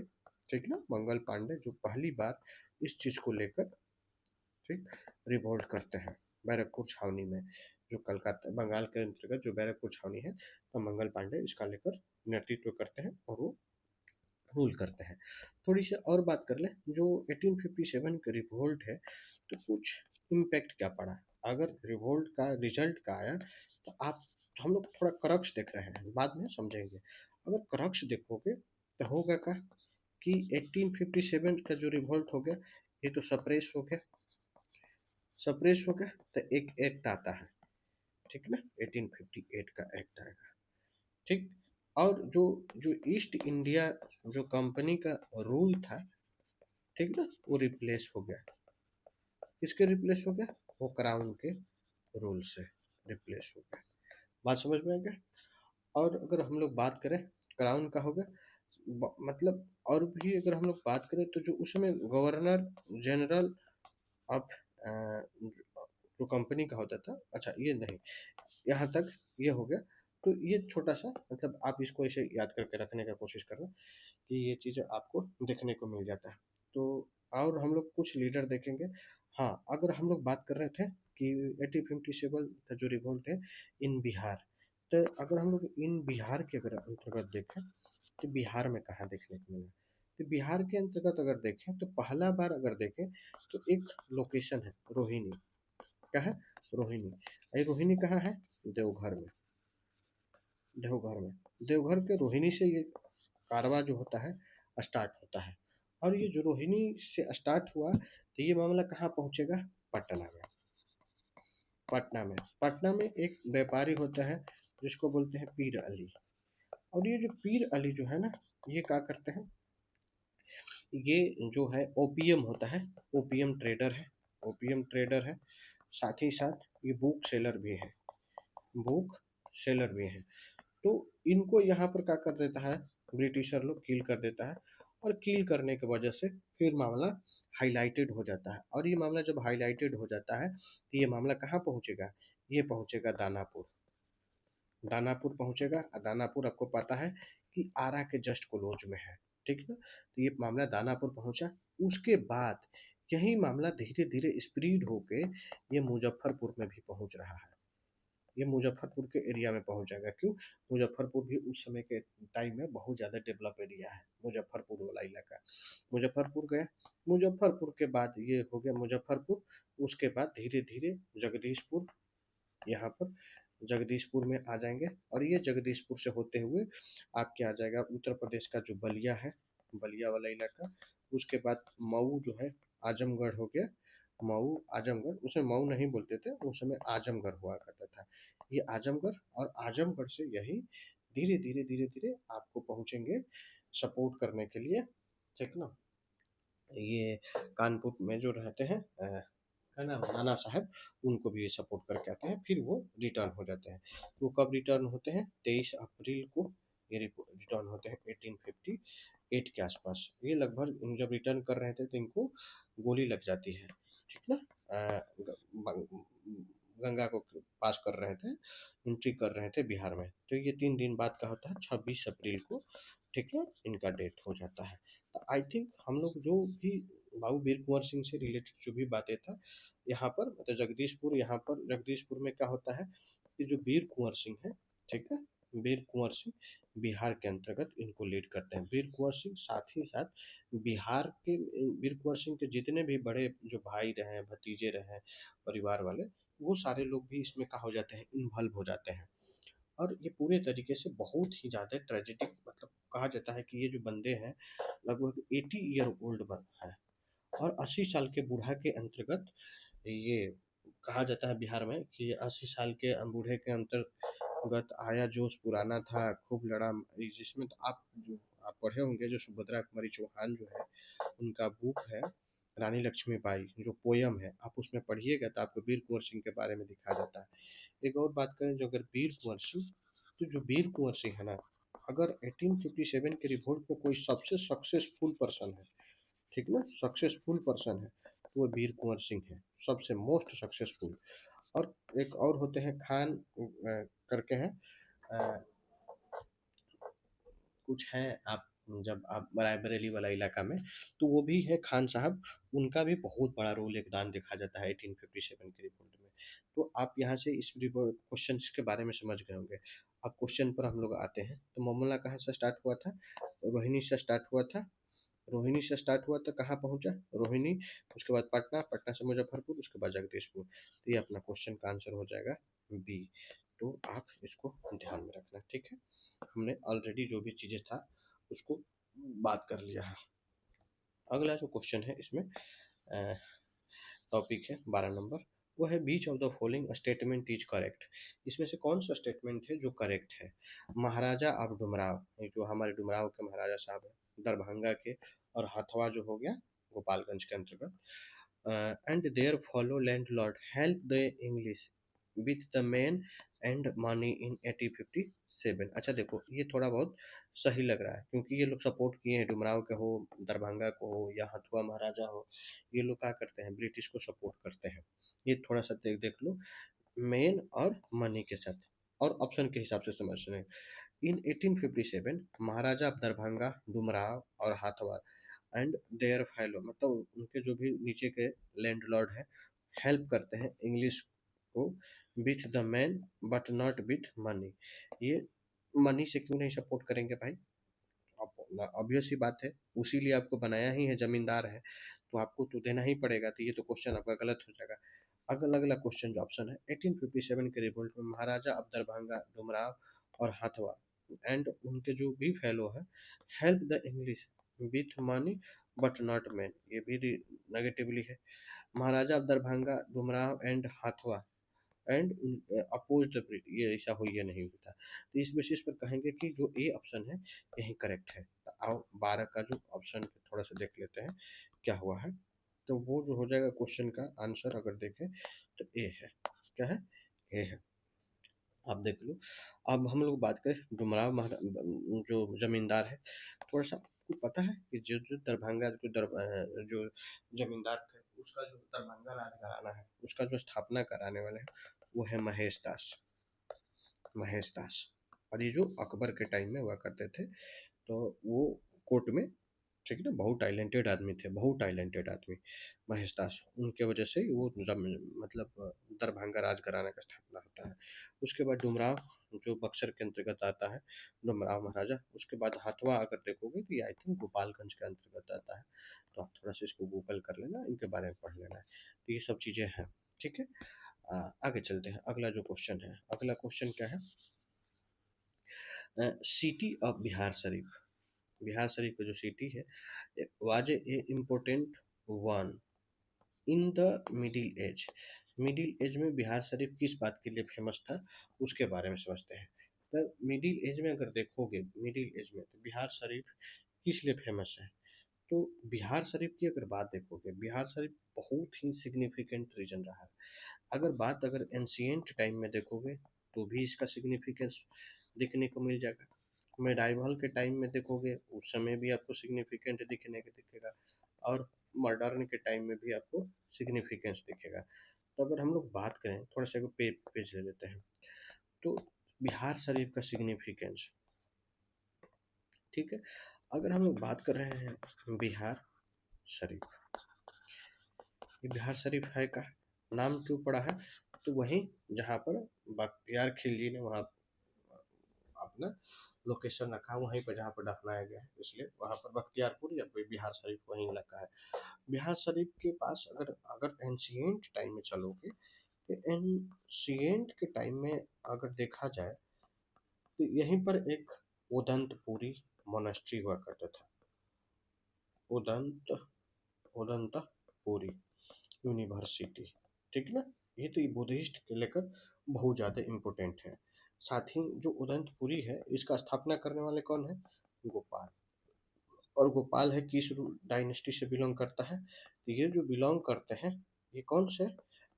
ठीक ना, मंगल पांडे जो पहली बार इस चीज़ को लेकर, ठीक, रिवोल्ट करते हैं बैरकपुर छावनी में, जो कलकत्ता बंगाल के अंतर्गत जो बैरकपुर छावनी है, तो मंगल पांडे इसका लेकर नेतृत्व करते हैं और वो रूल करते हैं। थोड़ी सी और बात कर ले, जो 1857 का रिवोल्ट है, तो कुछ इम्पैक्ट क्या पड़ा, अगर रिवोल्ट का रिजल्ट का आया, तो आप, तो हम लोग थोड़ा क्रक्स देख रहे हैं, बाद में समझेंगे। अगर क्रक्स देखोगे तो होगा क्या कि 1857 का जो रिवोल्ट हो गया, ये तो सप्रेस हो गया, सप्रेस हो गया, तो एक एक्ट आता है, ठीक ना, 1858 का एक्ट आएगा, ठीक। और जो जो ईस्ट इंडिया जो कंपनी का रूल था, ठीक ना, वो रिप्लेस हो गया, किसके रिप्लेस हो गया, वो क्राउन के रूल से रिप्लेस हो गया। बात समझ में आ गया। और अगर हम लोग बात करें, क्राउन का हो गया, मतलब, और भी अगर हम लोग बात करें तो जो उसमें गवर्नर जनरल ऑफ जो कंपनी का होता था, अच्छा ये नहीं, यहाँ तक ये हो गया। तो ये छोटा सा, मतलब आप इसको ऐसे याद करके रखने का कोशिश करना कि ये चीज़ें आपको देखने को मिल जाता है। तो और हम लोग कुछ लीडर देखेंगे। हाँ, अगर हम लोग बात कर रहे थे कि 1857 का जो रिवोल्ट है इन बिहार, तो अगर हम लोग इन बिहार के अगर अंतर्गत देखें, तो बिहार में कहाँ देखने को मिला, तो बिहार के अंतर्गत अगर देखें तो पहला बार अगर देखें तो एक लोकेशन है रोहिणी, क्या है, रोहिणी। ये रोहिणी कहाँ है, देवघर में, देवघर में, देवघर के रोहिणी से ये कारवां जो होता है स्टार्ट होता है। और ये जो रोहिणी से स्टार्ट हुआ, तो ये मामला कहाँ पहुंचेगा, पटना में, पटना में, पटना में एक व्यापारी होता है जिसको बोलते हैं पीर अली। और ये जो पीर अली जो है ना, ये क्या करते हैं, ये जो है ओपीएम होता है, ओपीएम ट्रेडर है, ओपीएम ट्रेडर है, साथ ही साथ ये बुक सेलर भी है, बुक सेलर भी है। तो इनको यहाँ पर क्या कर देता है, ब्रिटिशर लोग किल कर देता है, और किल करने की वजह से फिर मामला हाईलाइटेड हो जाता है। और ये मामला जब हाईलाइटेड हो जाता है, तो ये मामला कहाँ पहुँचेगा, ये पहुँचेगा दानापुर, दानापुर पहुँचेगा। और दानापुर आपको पता है कि आरा के जस्ट क्लोज में है, ठीक है ना। तो ये मामला दानापुर पहुँचा, उसके बाद यही मामला धीरे धीरे स्प्रीड होके ये मुजफ्फरपुर में भी पहुँच रहा है, ये मुजफ्फरपुर के एरिया में पहुंच जाएगा। क्यों, मुजफ्फरपुर भी उस समय के टाइम में बहुत ज़्यादा डेवलप एरिया है, मुजफ्फरपुर वाला इलाका। मुजफ्फरपुर गया, मुजफ्फरपुर के बाद ये हो गया मुजफ्फरपुर, उसके बाद धीरे धीरे जगदीशपुर, यहाँ पर जगदीशपुर में आ जाएंगे। और ये जगदीशपुर से होते हुए आपके आ जाएगा उत्तर प्रदेश का जो बलिया है, बलिया वाला इलाका। उसके बाद मऊ जो है, आजमगढ़ हो गया, मऊ आजमगढ़, उसमें मऊ नहीं बोलते थे, उस समय आजमगढ़ हुआ करता था, ये आजमगढ़। और आजमगढ़ से यही धीरे धीरे धीरे धीरे आपको पहुंचेंगे सपोर्ट करने के लिए, ठीक ना, ये कानपुर में जो रहते हैं है ना, नाना साहब, उनको भी ये सपोर्ट करके आते हैं, फिर वो रिटर्न हो जाते हैं। वो कब रिटर्न होते हैं, 23 अप्रैल को ये रिटर्न होते हैं 1858 के आसपास। ये लगभग जब रिटर्न कर रहे थे तो इनको गोली लग जाती है, ठीक ना, गंगा को पास कर रहे थे, एंट्री कर रहे थे बिहार में। तो ये 3 दिन बाद का होता है, 26 अप्रैल को, ठीक है, इनका डेथ हो जाता है। तो आई थिंक हम लोग जो भी बाबू वीर कुंवर सिंह से रिलेटेड जो भी बातें था यहाँ पर, मतलब जगदीशपुर, यहाँ पर जगदीशपुर में क्या होता है कि जो वीर कुंवर सिंह है, ठीक है, वीर कुंवर सिंह बिहार के अंतर्गत इनको लीड करते हैं। वीर कुंवर सिंह साथ ही साथ बिहार के, वीर कुंवर सिंह के जितने भी बड़े जो भाई रहे, भतीजे रहे, परिवार वाले, वो सारे लोग भी इसमें क्या हो जाते हैं, इन्वॉल्व हो जाते हैं। और ये पूरे तरीके से बहुत ही ज़्यादा ट्रेजिडिक, मतलब कहा जाता है कि ये जो बंदे हैं लगभग 80 ईयर ओल्ड है, और 80 साल के बूढ़ा के अंतर्गत ये कहा जाता है बिहार में कि 80 साल के बूढ़े के अंतर्गत आया जोश पुराना था, खूब लड़ा। जिसमें तो आप जो आप पढ़े होंगे, जो सुभद्रा कुमारी चौहान जो है, उनका बुक है रानी लक्ष्मीबाई, जो पोयम है, आप उसमें पढ़िएगा तो आपको वीर कुंवर सिंह के बारे में दिखाया जाता है। एक और बात करें, जो अगर वीर कुंवर सिंह, तो जो वीर कुंवर सिंह है ना, अगर 1857 के रिवोल्ट में कोई सबसे सक्सेसफुल पर्सन है, ठीक ना, सक्सेसफुल पर्सन है, तो वो वीर कुंवर सिंह है, सबसे मोस्ट सक्सेसफुल। और एक और होते हैं खान करके हैं, अ, कुछ है, आप जब आप रायबरेली वाला इलाका में, तो वो भी है खान साहब, उनका भी बहुत बड़ा रोल योगदान देखा जाता है 1857 के रिवोल्ट में। तो आप यहाँ से इस क्वेश्चन के बारे में समझ गए होंगे। अब क्वेश्चन पर हम लोग आते हैं, तो मामला कहाँ से स्टार्ट हुआ था? रोहिणी से स्टार्ट हुआ था। रोहिणी से स्टार्ट हुआ तो कहाँ पहुंचा? रोहिणी, उसके बाद पटना, पटना से मुजफ्फरपुर, उसके बाद जगदीशपुर। तो ये अपना क्वेश्चन का आंसर हो जाएगा बी। तो आप इसको ध्यान में रखना, ठीक है। हमने ऑलरेडी जो भी चीजें था उसको बात कर लिया है। अगला जो क्वेश्चन है इसमें टॉपिक है 12 नंबर, वो है which of the following statement is correct. इसमें से कौन सा स्टेटमेंट है जो करेक्ट है? महाराजा ऑफ डुमराव, ये जो हमारे डुमराव के महाराजा साहब हैं, दरभंगा के, और हथवा जो हो गया गोपालगंज के अंतर्गत, and their follow landlord help the English with the man and money in 1857। अच्छा देखो, ये थोड़ा बहुत सही लग रहा है, क्योंकि ये लोग सपोर्ट किए हैं, डुमराव के हो, दरभंगा को हो, या हथुआ महाराजा हो, ये लोग क्या करते हैं, ब्रिटिश को सपोर्ट करते हैं। ये थोड़ा सा देख लो, मेन और मनी के साथ, और ऑप्शन के हिसाब से समझ रहे हैं। इन 1857 महाराजा ऑफ दरभंगा, डुमराव और हाथवा एंड देयर फेलो, मतलब उनके जो भी नीचे के लैंडलॉर्ड हैं, हेल्प करते हैं इंग्लिश को with the man but not with money. ये मनी से क्यों नहीं सपोर्ट करेंगे भाई? ऑब्वियस ही बात है, उसी लिए आपको बनाया ही है, जमींदार है, तो आपको तो देना ही पड़ेगा। तो ये तो क्वेश्चन आपका गलत हो जाएगा। अगला अगला क्वेश्चन जो ऑप्शन है, 1857 के रिवोल्ट में महाराजा ऑफ दरभंगा, डुमराव और हाथवा एंड उनके जो भी फेलो है, help the English with money but not man, ये भी नेगेटिवली है। महाराजा ऑफ दरभंगा, डुमराव एंड हाथवा एंड अपोज द ब्रिट, ये ऐसा हो, ये नहीं होता। तो इस बेसिस पर कहेंगे कि जो ए ऑप्शन है यही करेक्ट है। तो आओ 12 का जो ऑप्शन थोड़ा सा देख लेते हैं क्या हुआ है। तो वो जो हो जाएगा क्वेश्चन का आंसर अगर देखें तो ए है। क्या है? ए है। आप देख लो। अब हम लोग बात करें डुमराव जो जमींदार है, थोड़ा सा आपको पता है कि जो जो दरभंगा जो जमींदार थे, उसका जो दरभंगा राज घराना है, उसका जो स्थापना कराने वाले हैं वो है महेश दास। महेश दास। और ये जो अकबर के टाइम में हुआ करते थे, तो वो कोर्ट में, ठीक है ना, बहुत टैलेंटेड आदमी थे, बहुत टैलेंटेड आदमी महेश दास। उनके वजह से वो मतलब दरभंगा राज घराने का स्थापना होता है। उसके बाद डुमराव जो बक्सर के अंतर्गत आता है, डुमराव महाराजा। उसके बाद हथवा अगर देखोगे तो ये आई थिंक गोपालगंज के अंतर्गत आता है। तो आप थोड़ा सा इसको गूगल कर लेना, इनके बारे में पढ़ लेना है। तो ये सब चीज़ें हैं, ठीक है। आगे चलते हैं। अगला जो क्वेश्चन है, अगला क्वेश्चन क्या है? City of Bihar Sharif. बिहार शरीफ का जो सिटी है, was a important one in the middle age. Middle age में बिहार शरीफ किस बात के लिए फेमस था, उसके बारे में समझते हैं। तो मिडिल एज में अगर देखोगे, मिडिल एज में तो बिहार शरीफ किस लिए फेमस है? तो बिहार शरीफ की अगर बात देखोगे, बिहार शरीफ बहुत ही सिग्निफिकेंट रीजन रहा है। अगर एंशियंट टाइम में देखोगे तो भी इसका सिग्निफिकेंस देखने को मिल जाएगा। मेडाइवल के टाइम में देखोगे, उस समय भी आपको सिग्निफिकेंट दिखने के दिखेगा, और मॉडर्न के टाइम में भी आपको सिग्निफिकेंस दिखेगा। तो अगर हम लोग बात करें, थोड़ा सा पेज ले लेते हैं, तो बिहार शरीफ का सिग्निफिकेंस, ठीक है। अगर हम लोग बात कर रहे हैं बिहार शरीफ, ये बिहार शरीफ है का नाम क्यों पड़ा है? तो वहीं जहाँ पर बख्तियार खिलजी ने वहाँ अपना लोकेशन रखा, वहीं पर जहाँ पर दफनाया गया है, इसलिए वहाँ पर बख्तियारपुर या कोई बिहार शरीफ वहीं इलाका है। बिहार शरीफ के पास अगर अगर एंशियंट टाइम में चलोगे, तो एंशियंट के टाइम में अगर देखा जाए तो यहीं पर एक उदंतपुरी मोनेस्ट्री हुआ करता था। उदंत उदंतपुरी यूनिवर्सिटी, ठीक ना। ये तो बुद्धिस्ट के लेकर बहुत ज़्यादा इम्पोर्टेंट है। साथ ही जो उदंतपुरी है, इसका स्थापना करने वाले कौन है? गोपाल। और गोपाल है किस डायनेस्टी से बिलोंग करता है? तो ये जो बिलोंग करते हैं, ये कौन से?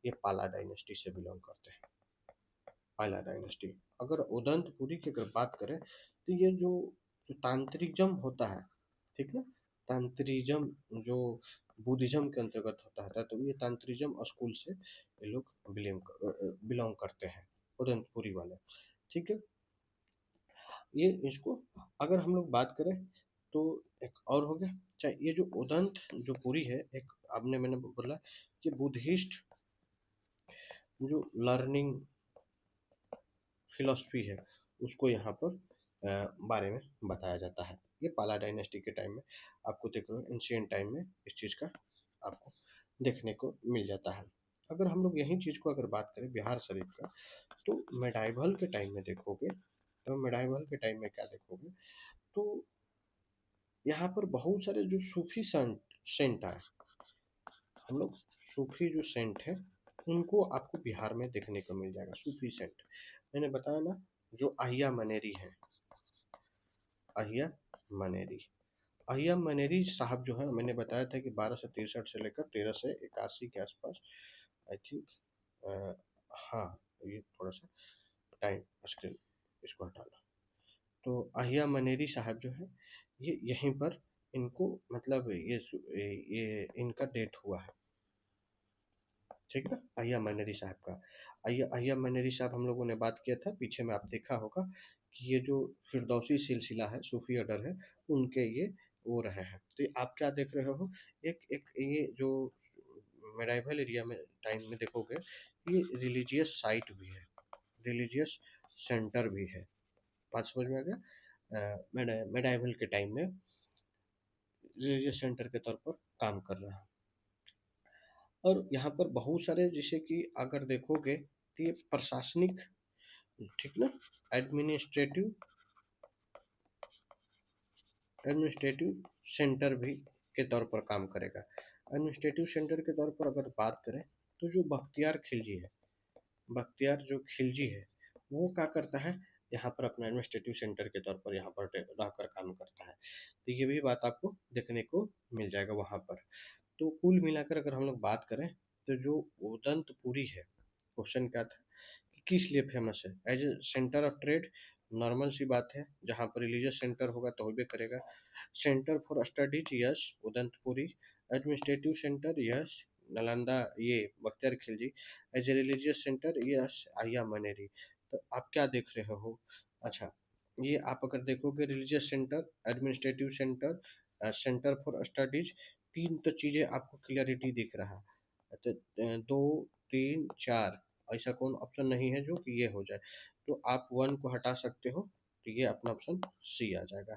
ये पाला डायनेस्टी से बिलोंग करते हैं, पाला डायनेस्टी। अगर उदंतपुरी की अगर बात करें तो ये जो जो तांत्रिज्म होता है, ठीक ना, तांत्रिज्म जो बुद्धिज्म के अंतर्गत होता है, तो ये तांत्रिज्म स्कूल से ये लोग बिलोंग करते हैं, उदंतपुरी वाले। ठीक है, ये इसको अगर हम लोग बात करें तो एक और हो गया। अच्छा, ये जो उदंत जो पुरी है, एक आपने मैंने बोला कि बुद्धिस्ट जो लर्निंग फिलॉसफी है उसको यहाँ पर बारे में बताया जाता है। ये पाला डायनेस्टी के टाइम में आपको देख रहे हो, एंशियंट टाइम में इस चीज़ का आपको देखने को मिल जाता है। अगर हम लोग यही चीज़ को अगर बात करें बिहार शरीफ का, तो मेडाइवल के टाइम में देखोगे, तो मेडाइवल के टाइम में क्या देखोगे, तो यहाँ पर बहुत सारे जो सूफी सेंट आए, हम लोग सूफी जो सेंट है उनको आपको बिहार में देखने को मिल जाएगा। सूफी सेंट मैंने बताया ना, जो अहिया मनेरी है, अहिया मनेरी, अहिया मनेरी साहब जो है, मैंने बताया था कि 1263 से लेकर 1381 के आसपास, आई थिंक, हाँ, ये थोड़ा सा टाइम स्केल इसको हटाना। तो अहिया मनेरी साहब जो है, ये यहीं पर इनको मतलब ये इनका डेट हुआ है, ठीक है, अहिया मनेरी साहब का। अहिया मनेरी साहब हम लोगों ने बात किया था पीछे में, आप देखा होगा कि ये जो फिरदौसी सिलसिला है, सूफी ऑर्डर है, उनके ये वो रहे हैं। तो आप क्या देख रहे हो, एक एक ये जो मेडाइवल एरिया में टाइम में देखोगे, ये रिलीजियस साइट भी है, रिलीजियस सेंटर भी है। बात समझ में आ गया, मेडाइवल के टाइम में रिलीजियस सेंटर के तौर पर काम कर रहा है। और यहाँ पर बहुत सारे, जैसे कि अगर देखोगे तो ये प्रशासनिक, ठीक ना, एडमिनिस्ट्रेटिव एडमिनिस्ट्रेटिव सेंटर भी के तौर पर काम करेगा। एडमिनिस्ट्रेटिव सेंटर के तौर पर अगर बात करें तो जो बख्तियार खिलजी है, बख्तियार जो खिलजी है, वो क्या करता है, यहाँ पर अपना एडमिनिस्ट्रेटिव सेंटर के तौर पर यहाँ पर रहकर काम करता है। तो ये भी बात आपको देखने को मिल जाएगा वहाँ पर। तो कुल मिलाकर अगर हम लोग बात करें तो जो उदंतपुरी है, क्वेश्चन क्या था कि किस लिए फेमस है, as a centre of trade, normal सी बात है, जहाँ पर रिलीजियस सेंटर होगा तो भी करेगा। Centre for studies, yes, Odantapuri. Administrative centre, yes, Nalanda, ये Bakhtiyar Khilji. As a religious centre, yes, आया मनेरी। तो आप क्या देख रहे हो, अच्छा, ये आप अगर देखोगे religious centre, administrative centre, centre for studies, तीन तो चीज़ें आपको क्लियरिटी दिख रहा है। तो दो, तीन, चार, ऐसा कौन ऑप्शन नहीं है जो कि ये हो जाए, तो आप वन को हटा सकते हो, तो ये अपना ऑप्शन सी आ जाएगा।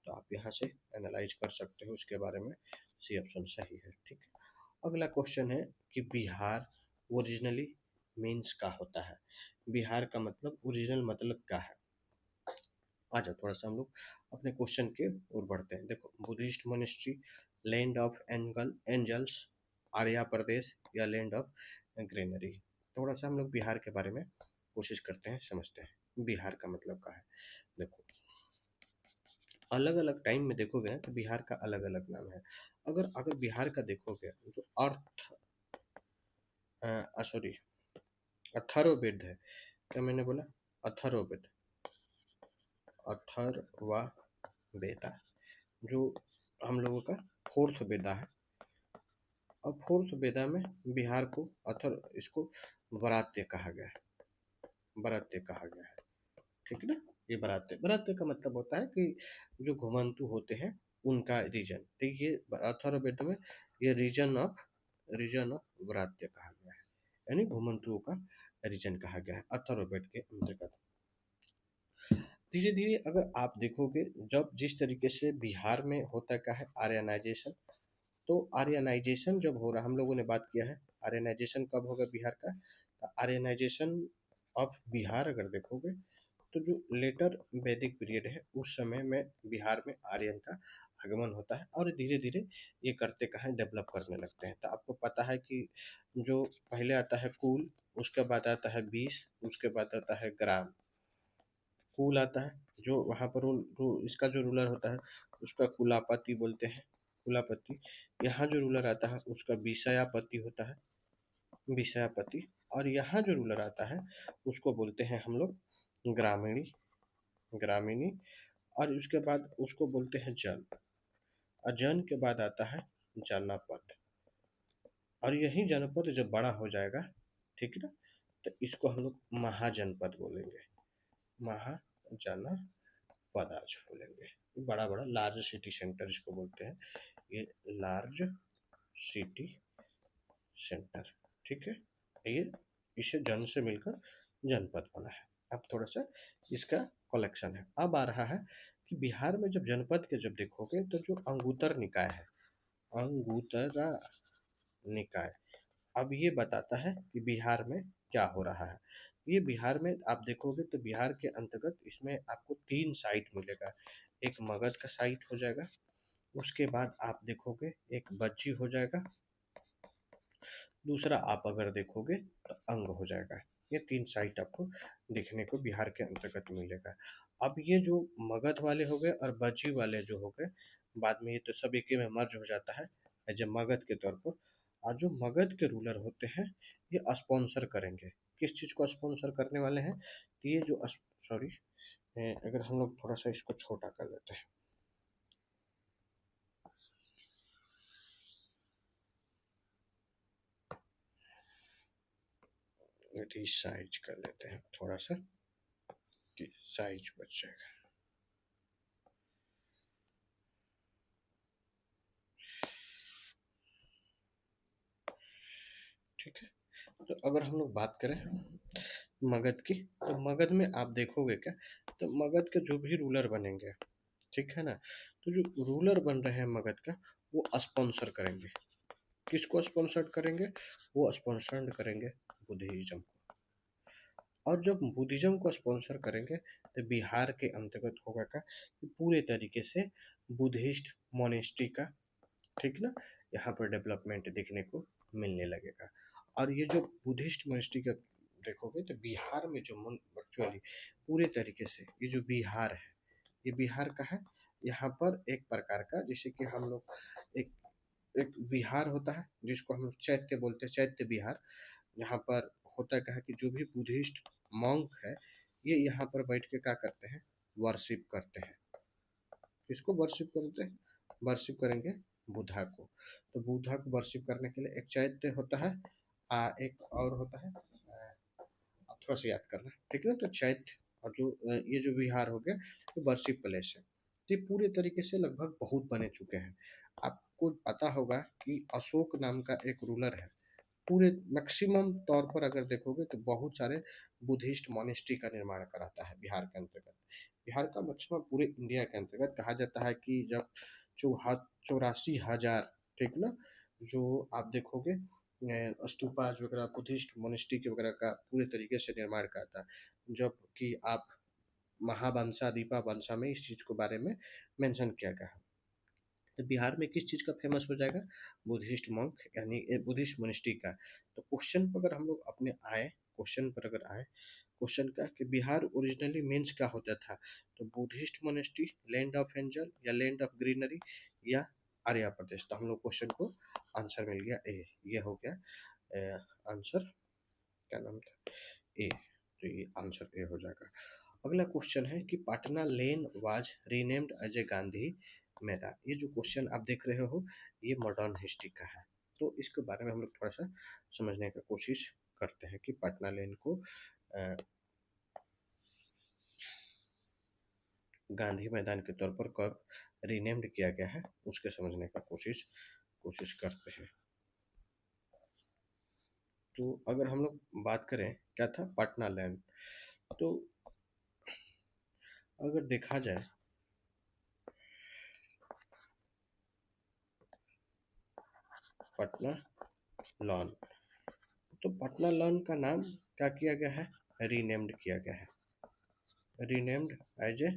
तो आप यहाँ से एनालाइज कर सकते हो उसके बारे में, सी ऑप्शन सही है, ठीक है। अगला क्वेश्चन है कि बिहार ओरिजिनली मीन्स क्या होता है, बिहार का मतलब ओरिजिनल मतलब क्या है। आ जाओ थोड़ा सा हम लोग अपने क्वेश्चन के ओर बढ़ते हैं। देखो, Buddhist monastery, land of angels, Arya Pradesh, या लैंड ऑफ ग्रीनरी। थोड़ा सा हम लोग बिहार के बारे में कोशिश करते हैं, समझते हैं बिहार का मतलब क्या है। देखो, अलग अलग टाइम में देखोगे ना तो बिहार का अलग अलग नाम है। अगर अगर बिहार का देखोगे, जो अर्थ सॉरी अथर्ववेद है, क्या मैंने बोला, अथर्ववेद, अथर्वा वेदा, जो हम लोगों का फोर्थ वेदा है। अब फोर्थ वेदा में बिहार को अथर इसको वरात्य कहा गया है, वरात्य कहा गया है, ठीक है ना। ये वरात्य, वरात्य का मतलब होता है कि जो घुमंतु होते हैं उनका रीजन, तो ये अथर्ववेद में ये रीजन ऑफ वरात्य कहा गया है, यानी घुमंतुओं का रीजन कहा गया है अथर्ववेद के अंतर्गत। धीरे धीरे अगर आप देखोगे, जब जिस तरीके से बिहार में होता क्या है, आर्यनाइजेशन, तो आर्यनाइजेशन जब हो रहा, हम लोगों ने बात किया है आर्यनाइजेशन कब होगा बिहार का, तो आर्यनाइजेशन ऑफ बिहार अगर देखोगे तो जो लेटर वैदिक पीरियड है उस समय में बिहार में आर्यन का आगमन होता है, और धीरे धीरे ये करते कहाँ डेवलप करने लगते हैं। तो आपको पता है कि जो पहले आता है कुल, उसके बाद आता है बीस, उसके बाद आता है ग्राम। कुल आता है, जो वहाँ पर इसका जो रूलर होता है उसका कुलापति बोलते हैं, कुलापति। यहाँ जो रूलर आता है उसका विषयापति होता है, विषयापति। और यहाँ जो रूलर आता है उसको बोलते हैं हम लोग ग्रामीणी, ग्रामीणी, और उसके बाद उसको बोलते हैं जन, और जन के बाद आता है जनपद, और यही जनपद जब बड़ा हो जाएगा, ठीक है ना, तो इसको हम लोग महाजनपद बोलेंगे, महाजनपद आज बोलेंगे। बड़ा बड़ा लार्ज सिटी सेंटर इसको बोलते हैं, ये लार्ज सिटी सेंटर, ठीक है। ये इसे जन से मिलकर जनपद बना है। अब थोड़ा सा इसका कलेक्शन है। अब आ रहा है कि बिहार में जब जनपद के जब देखोगे तो जो अंगुतर निकाय है, अंगुतरा निकाय, अब ये बताता है कि बिहार में क्या हो रहा है। ये बिहार में आप देखोगे तो बिहार के अंतर्गत इसमें आपको 3 साइट मिलेगा। एक मगध का साइट हो जाएगा, उसके बाद आप देखोगे एक बज्जी हो जाएगा, दूसरा आप अगर देखोगे तो अंग हो जाएगा। ये 3 साइट आपको देखने को बिहार के अंतर्गत मिलेगा। अब ये जो मगध वाले हो गए और बज्जी वाले जो हो गए, बाद में ये तो सब एक में मर्ज हो जाता है एज ए मगध के तौर पर। और जो मगध के रूलर होते हैं ये स्पॉन्सर करेंगे, किस चीज़ को स्पॉन्सर करने वाले हैं, तो ये जो सॉरी, अगर हम लोग थोड़ा सा इसको छोटा कर लेते हैं, साइज कर लेते हैं थोड़ा सा कि साइज बच जाएगा। ठीक है, तो अगर हम लोग बात करें मगध की, तो मगध में आप देखोगे क्या, तो मगध के जो भी रूलर बनेंगे, ठीक है ना, तो जो रूलर बन रहे हैं मगध का वो स्पॉन्सर करेंगे, किसको स्पॉन्सर करेंगे, वो स्पॉन्सर करेंगे बुद्धिज्म को। और जब बुद्धिज्म को स्पॉन्सर करेंगे तो बिहार के अंतर्गत होगा क्या कि पूरे तरीके से बुद्धिस्ट मोनेस्ट्री का, ठीक ना, यहाँ पर डेवलपमेंट देखने को मिलने लगेगा। और ये जो बुद्धिस्ट मोनेस्ट्री का देखोगे तो बिहार में जो वर्चुअली पूरे तरीके से ये जो बिहार है, ये बिहार का है। यहाँ पर एक प्रकार का जैसे कि हम लोग एक एक विहार होता है जिसको हम लोग चैत्य बोलते हैं, चैत्य विहार। यहाँ पर होता क्या है कि जो भी बुद्धिस्ट मॉन्क है ये यहाँ पर बैठ के क्या करते हैं, वर्शिप करते हैं। किसको वर्शिप करते हैं, वर्शिप करेंगे बुद्धा को। तो बुद्धा को वर्शिप करने के लिए एक चैत्य होता है, एक और होता है, थोड़ा सा याद करना, ठीक है ना। तो चैत्य और जो ये जो विहार हो गया तो वर्शिप प्लेस है। तो ये पूरे तरीके से लगभग बहुत बने चुके हैं। आपको पता होगा कि अशोक नाम का एक रूलर है, पूरे मैक्सिमम तौर पर अगर देखोगे तो बहुत सारे बुद्धिस्ट मोनेस्ट्री का निर्माण कराता है बिहार के अंतर्गत। बिहार का मैक्सिमम पूरे इंडिया के अंतर्गत कहा जाता है कि जब 84,000, ठीक ना, जो आप देखोगे स्तूपाज वगैरह बुद्धिस्ट मोनेस्ट्री के वगैरह का पूरे तरीके से निर्माण करता है। जब कि आप महावंशा दीपा वंशा में इस चीज़ के बारे में मेंशन किया गया है। तो बिहार में किस चीज़ का फेमस हो जाएगा, बुद्धिस्ट मॉन्क यानी बुद्धिस्ट मोनेस्ट्री का। तो क्वेश्चन पर अगर हम लोग अपने आए, क्वेश्चन पर अगर आए, क्वेश्चन का कि बिहार ओरिजिनली मीन्स क्या होता था, तो Buddhist monastery, land of angel, या लैंड ऑफ ग्रीनरी, या आर्या प्रदेश। तो हम लोग क्वेश्चन को आंसर मिल गया ए, ये हो गया आंसर, क्या नाम था, ए। तो ये आंसर ए हो जाएगा। अगला क्वेश्चन है कि Patna lawn was renamed as a Gandhi Maidan. ये जो क्वेश्चन आप देख रहे हो ये मॉडर्न हिस्ट्री का है। तो इसके बारे में हम लोग थोड़ा सा समझने की कोशिश करते हैं कि पटना लेन को गांधी मैदान के तौर पर कब रीनेम्ड किया गया है, उसके समझने का कोशिश करते हैं। तो अगर हम लोग बात करें क्या था पटना लैंड, तो अगर देखा जाए पटना लॉन, तो पटना लॉन का नाम क्या किया गया है, रीनेम्ड किया गया है, रीनेम्ड एज ए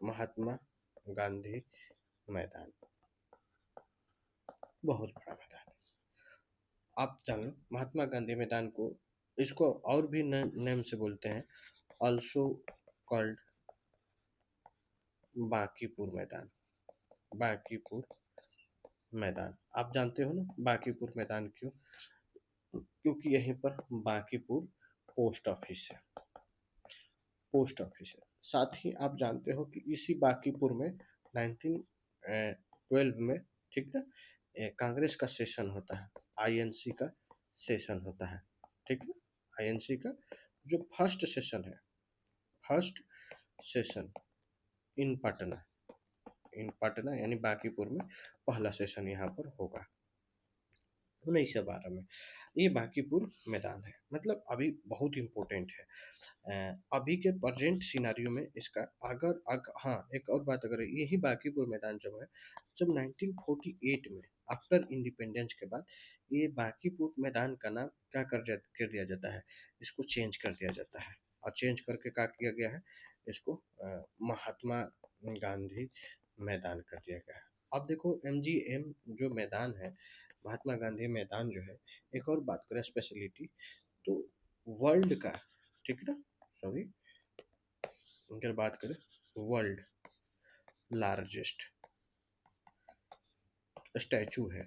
महात्मा गांधी मैदान। बहुत बड़ा मैदान, आप जान लो महात्मा गांधी मैदान को, इसको और भी नेम से बोलते हैं, ऑल्सो कॉल्ड बांकीपुर मैदान। बांकीपुर मैदान आप जानते हो ना, बांकीपुर मैदान क्यों, क्योंकि यहीं पर बांकीपुर पोस्ट ऑफिस है। पोस्ट ऑफिस है। साथ ही आप जानते हो कि इसी बांकीपुर में 1912 में, ठीक ना, कांग्रेस का सेशन होता है, आईएनसी का सेशन होता है, ठीक ना, आईएनसी का जो फर्स्ट सेशन है, फर्स्ट सेशन इन पटना, इन पटना यानी बांकीपुर में पहला सेशन यहाँ पर होगा 1912 में। ये बांकीपुर मैदान है, मतलब अभी बहुत इम्पोर्टेंट है। अभी के प्रेजेंट सिनारियो में इसका हाँ, एक और बात, अगर यही बांकीपुर मैदान जब है, जब 1948 में आफ्टर इंडिपेंडेंस के बाद ये बांकीपुर मैदान का नाम क्या कर दिया जाता है, इसको चेंज कर दिया जाता है। और चेंज करके क्या किया गया है, इसको महात्मा गांधी मैदान कर दिया गया है। अब देखो एमजीएम जो मैदान है, महात्मा गांधी मैदान जो है, एक और बात करें स्पेशलिटी, तो वर्ल्ड का, ठीक ना, सॉरी, अगर बात करें वर्ल्ड लार्जेस्ट स्टैचू है,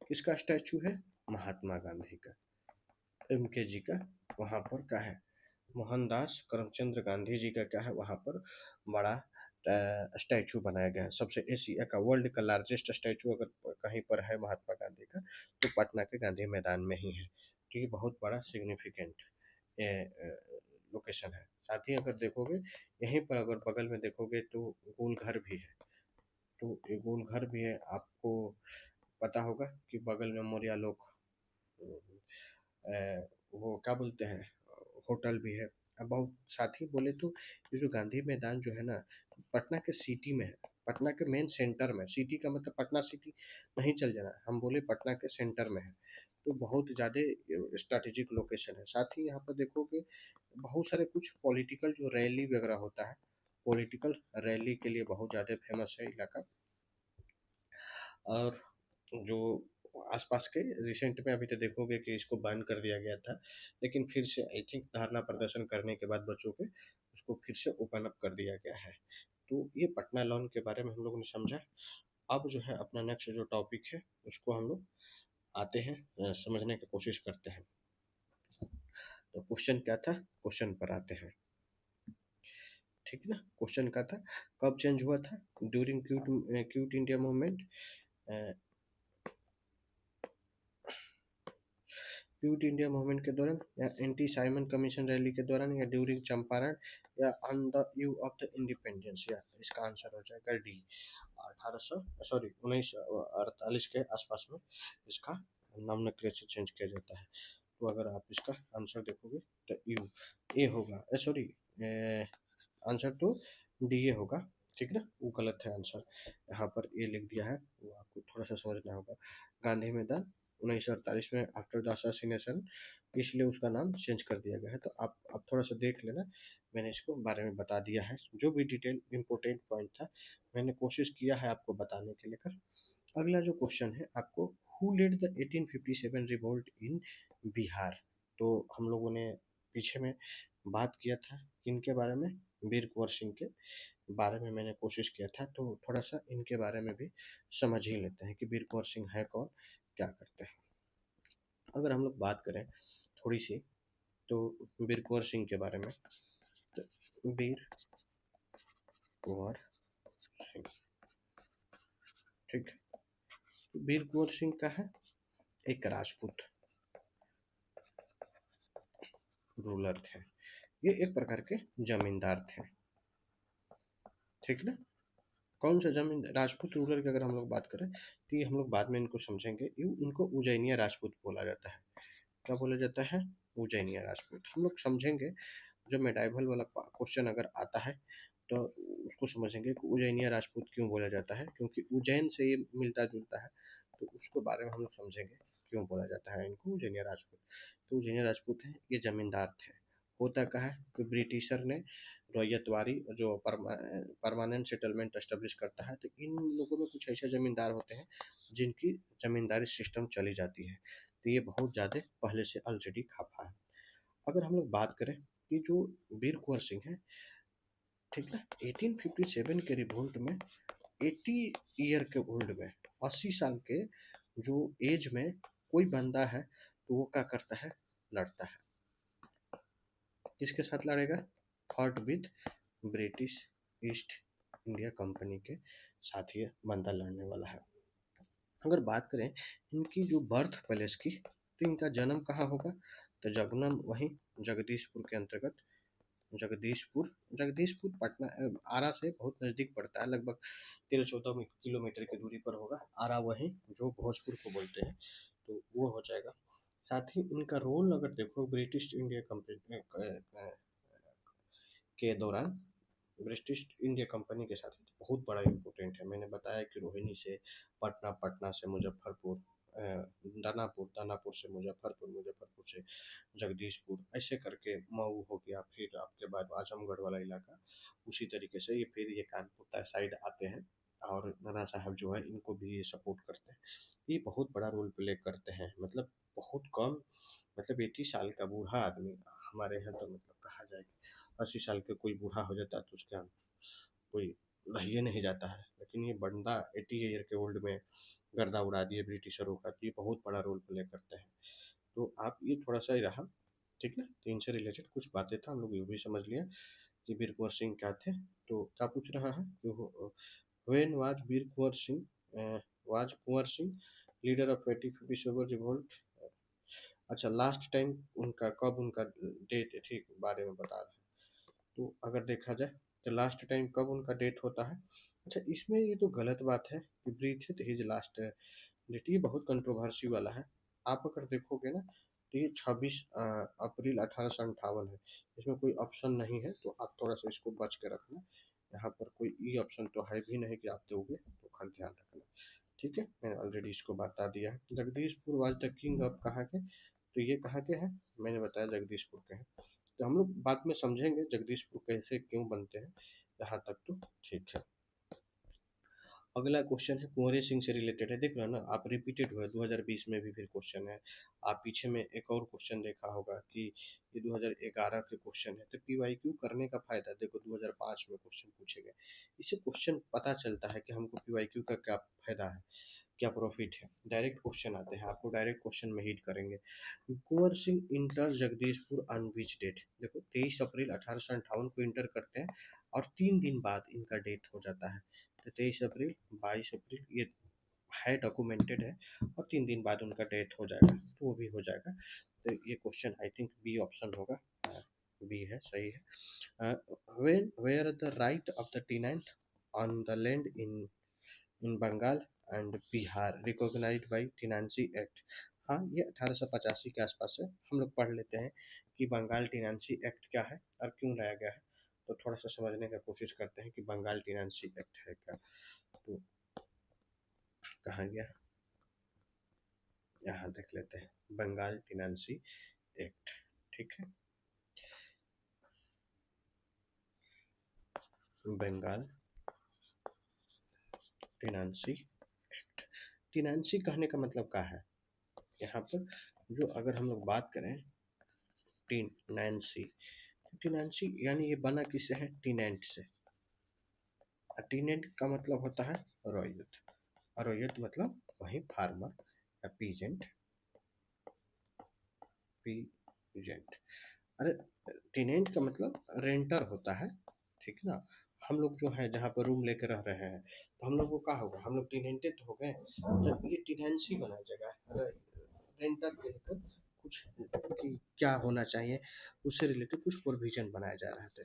किसका स्टैचू है, महात्मा गांधी का, एमके जी का, वहाँ पर क्या है, मोहनदास करमचंद गांधी जी का क्या है, वहाँ पर बड़ा स्टैचू बनाया गया है। सबसे एशिया का, वर्ल्ड का लार्जेस्ट स्टैचू अगर कहीं पर है महात्मा गांधी का, तो पटना के गांधी मैदान में ही है। तो ये बहुत बड़ा सिग्निफिकेंट लोकेशन है। साथ ही अगर देखोगे यहीं पर, अगर बगल में देखोगे तो गोल घर भी है, तो ये गोल घर भी है। आपको पता होगा कि बगल में मौर्य लोग वो क्या बोलते हैं, होटल भी है। अब बहुत साथ ही बोले तो ये जो गांधी मैदान जो है ना, पटना के सिटी में है, पटना के मेन सेंटर में। सिटी का मतलब पटना सिटी नहीं चल जाना, हम बोले पटना के सेंटर में है, तो बहुत ज़्यादा स्ट्रैटेजिक लोकेशन है। साथ ही यहाँ पर देखोगे बहुत सारे कुछ पॉलिटिकल जो रैली वगैरह होता है, पॉलिटिकल रैली के लिए बहुत ज़्यादा फेमस है इलाका। और जो आसपास के रिसेंट में अभी तो देखोगे कि इसको बैन कर दिया गया था, लेकिन फिर से आई थिंक धरना प्रदर्शन करने के बाद बच्चों के उसको फिर से ओपन अप कर दिया गया है। तो ये पटना लॉन के बारे में हम लोगों ने समझा। अब जो है अपना नेक्स्ट जो टॉपिक है उसको हम लोग आते हैं, समझने की कोशिश करते हैं। तो क्वेश्चन क्या था, क्वेश्चन पर आते हैं, ठीक है ना। क्वेश्चन क्या था, कब चेंज हुआ था, during cute India movement, quit India movement के दौरान, या एंटी साइमन कमीशन रैली के दौरान, या ड्यूरिंग चंपारण, या on the eve of the independence. या इसका आंसर हो जाएगा डी, 1948 के आसपास में इसका नामकरण चेंज किया जाता है। तो अगर आप इसका आंसर देखोगे तो यू ए होगा, सॉरी, आंसर तो डी ए होगा, ठीक ना, वो गलत है आंसर, यहाँ पर ए लिख दिया है, वो आपको थोड़ा सा समझना होगा। गांधी मैदान 1948 में आफ्टर द असासिनेशन, इसलिए उसका नाम चेंज कर दिया गया है। तो आप थोड़ा सा देख लेना, मैंने इसको बारे में बता दिया है, जो भी डिटेल इंपॉर्टेंट पॉइंट था मैंने कोशिश किया है आपको बताने के लिए। अगला जो क्वेश्चन है आपको, who led the 1857 revolt in Bihar. तो हम लोगों ने पीछे में बात किया था इनके बारे में, वीर कुंवर सिंह के बारे में मैंने कोशिश किया था, तो थोड़ा सा इनके बारे में भी समझ ही लेते हैं कि वीर कुंवर सिंह है कौन, क्या करते हैं। अगर हम लोग बात करें थोड़ी सी, तो वीर कुंवर सिंह के बारे में, तो वीर कुंवर सिंह, ठीक है, तो वीर कुंवर सिंह का है एक राजपूत रूलर थे, ये एक प्रकार के जमींदार थे, ठीक ना। कौन सा जमीन, राजपूत रूलर की अगर हम लोग बात करें तो ये हम लोग बाद में इनको समझेंगे। ये उनको उज्जैनिया राजपूत बोला जाता है। क्या बोला जाता है, उज्जैनिया राजपूत, हम लोग समझेंगे। जो मेडाइवल वाला क्वेश्चन अगर आता है तो उसको समझेंगे कि उज्जैनिया राजपूत क्यों बोला जाता है, क्योंकि उज्जैन से ये मिलता जुलता है, तो उसके बारे में हम लोग समझेंगे क्यों बोला जाता है इनको उज्जैनिया राजपूत। तो उज्जैनिया राजपूत हैं, ये जमींदार थे। होता क्या है कि ब्रिटिशर ने रैयतवारी जो परमानेंट सेटलमेंट एस्टेब्लिश करता है, तो इन लोगों में कुछ ऐसे ज़मींदार होते हैं जिनकी ज़मींदारी सिस्टम चली जाती है, तो ये बहुत ज़्यादा पहले से ऑलरेडी खफा है। अगर हम लोग बात करें कि जो वीर कुंवर सिंह है, ठीक है, 1857 के रिवोल्ट में 80 ईयर के ओल्ड में, 80 साल के जो एज में कोई बंदा है, तो वो क्या करता है, लड़ता है। किसके साथ लड़ेगा? Fought with British east India company के साथ ये बंदा लड़ने वाला है। अगर बात करें इनकी जो बर्थ पैलेस की, तो इनका जन्म कहाँ होगा? तो जन्म वहीं जगदीशपुर के अंतर्गत, जगदीशपुर, जगदीशपुर पटना आरा से बहुत नज़दीक पड़ता है, लगभग 13-14 किलोमीटर की दूरी पर होगा। आरा वहीं जो भोजपुर को बोलते हैं, तो वो हो जाएगा। साथ ही इनका रोल अगर देखो ब्रिटिश इंडिया कंपनी के दौरान, ब्रिटिश इंडिया कंपनी के साथ बहुत बड़ा इम्पोर्टेंट है। मैंने बताया कि रोहिणी से पटना, पटना से मुजफ्फरपुर, दानापुर, दानापुर से मुजफ्फरपुर, मुजफ्फरपुर से जगदीशपुर, ऐसे करके मऊ हो गया, फिर आपके बाद आजमगढ़ वाला इलाका, उसी तरीके से ये फिर ये कानपुर साइड आते हैं और नाना साहब जो है इनको भी ये सपोर्ट करते हैं। ये बहुत बड़ा रोल प्ले करते हैं, मतलब बहुत कम, मतलब 80 साल का बूढ़ा आदमी हमारे यहाँ तो मतलब कहा जाए 80 साल के कोई बूढ़ा हो जाता है तो उसका कोई रह ही नहीं जाता है, लेकिन ये बंदा 80 ईयर के ओल्ड में गर्दा उड़ा दिए ब्रिटिशरों का, तो ये बहुत बड़ा रोल प्ले करते हैं। तो आप ये थोड़ा सा ही रहा, ठीक है, तो इनसे रिलेटेड कुछ बातें था, हम लोग ये भी समझ लिया कि वीर कुंवर सिंह क्या थे। तो क्या पूछ रहा है कि when was Veer Kunwar Singh, was Kunwar Singh leader of 85 revolt? अच्छा, लास्ट टाइम उनका कब उनका डेट ठीक बारे में बता रहे हैं। तो अगर देखा जाए तो लास्ट टाइम कब उनका डेथ होता है? अच्छा, इसमें ये तो गलत बात है कि ब्रीथ हिज लास्ट डेट, ये बहुत कंट्रोवर्सी वाला है। आप अगर देखोगे ना तो ये 26 अप्रैल 1858 है, इसमें कोई ऑप्शन नहीं है, तो आप थोड़ा सा इसको बच के रखना। यहाँ पर कोई ई ऑप्शन तो है भी नहीं कि आप दोगे, तो खाली ध्यान रखना। ठीक है, मैंने ऑलरेडी इसको बता दिया है। Jagdishpur was the king of कहाँ के? तो ये कहाँ के हैं? मैंने बताया जगदीशपुर के हैं। तो हम लोग बाद में समझेंगे जगदीशपुर कैसे क्यों बनते हैं, यहाँ तक तो ठीक है। अगला क्वेश्चन है कुंवरे सिंह से रिलेटेड है, देख रहे हो ना आप, रिपीटेड हुआ है 2020 में भी फिर क्वेश्चन है। आप पीछे में एक और क्वेश्चन देखा होगा कि ये 2011 के क्वेश्चन है। तो पीवाईक्यू करने का फायदा देखो, 2005 में क्वेश्चन पूछे गए, इससे क्वेश्चन पता चलता है कि हमको पीवाईक्यू का क्या फायदा है, क्या प्रॉफिट है। डायरेक्ट क्वेश्चन आते हैं, आपको डायरेक्ट क्वेश्चन में हिट करेंगे। Kunwar Singh enter Jagdishpur on which date? देखो 23 अप्रैल 1858 को इंटर करते हैं और 3 दिन बाद इनका डेथ हो जाता है। तो 23 अप्रैल, 22 अप्रैल ये है, डॉक्यूमेंटेड है, और 3 दिन बाद उनका डेथ हो जाएगा, तो वो भी हो जाएगा। तो ये question I think B option होगा, बी है, सही है। Where the right of the tenant on the land in Bengal and Bihar recognized by tenancy act? हाँ, ये 1885 के आसपास है। हम लोग पढ़ लेते हैं कि बंगाल टेनेंसी एक्ट क्या है और क्यों लाया गया है, तो थोड़ा सा समझने का कोशिश करते हैं कि बंगाल टेनेंसी एक्ट है क्या। तो कहाँ गया, यहाँ देख लेते हैं, बंगाल टेनेंसी एक्ट, ठीक है, बंगाल टेनेंसी एक्ट। टेनेंसी कहने का मतलब क्या है यहाँ पर, जो अगर हम लोग बात करें टेनेंसी, टेनेंसी यानी ये बना किससे है? टेनेंट से। टेनेंट का मतलब होता है रॉयत, रॉयत मतलब वही फार्मर या पीजेंट, पीजेंट। अरे, टेनेंट का मतलब रेंटर होता है, ठीक ना। हम लोग जो है जहाँ पर रूम लेकर रह रहे हैं, तो हम लोग को क्या होगा, हम लोग टेनेंटेड हो गए। जब ये टेनेंसी बना जगह रेंटर के लेकर कुछ कि क्या होना चाहिए, उससे रिलेटेड कुछ प्रोविजन बनाया जा रहा था।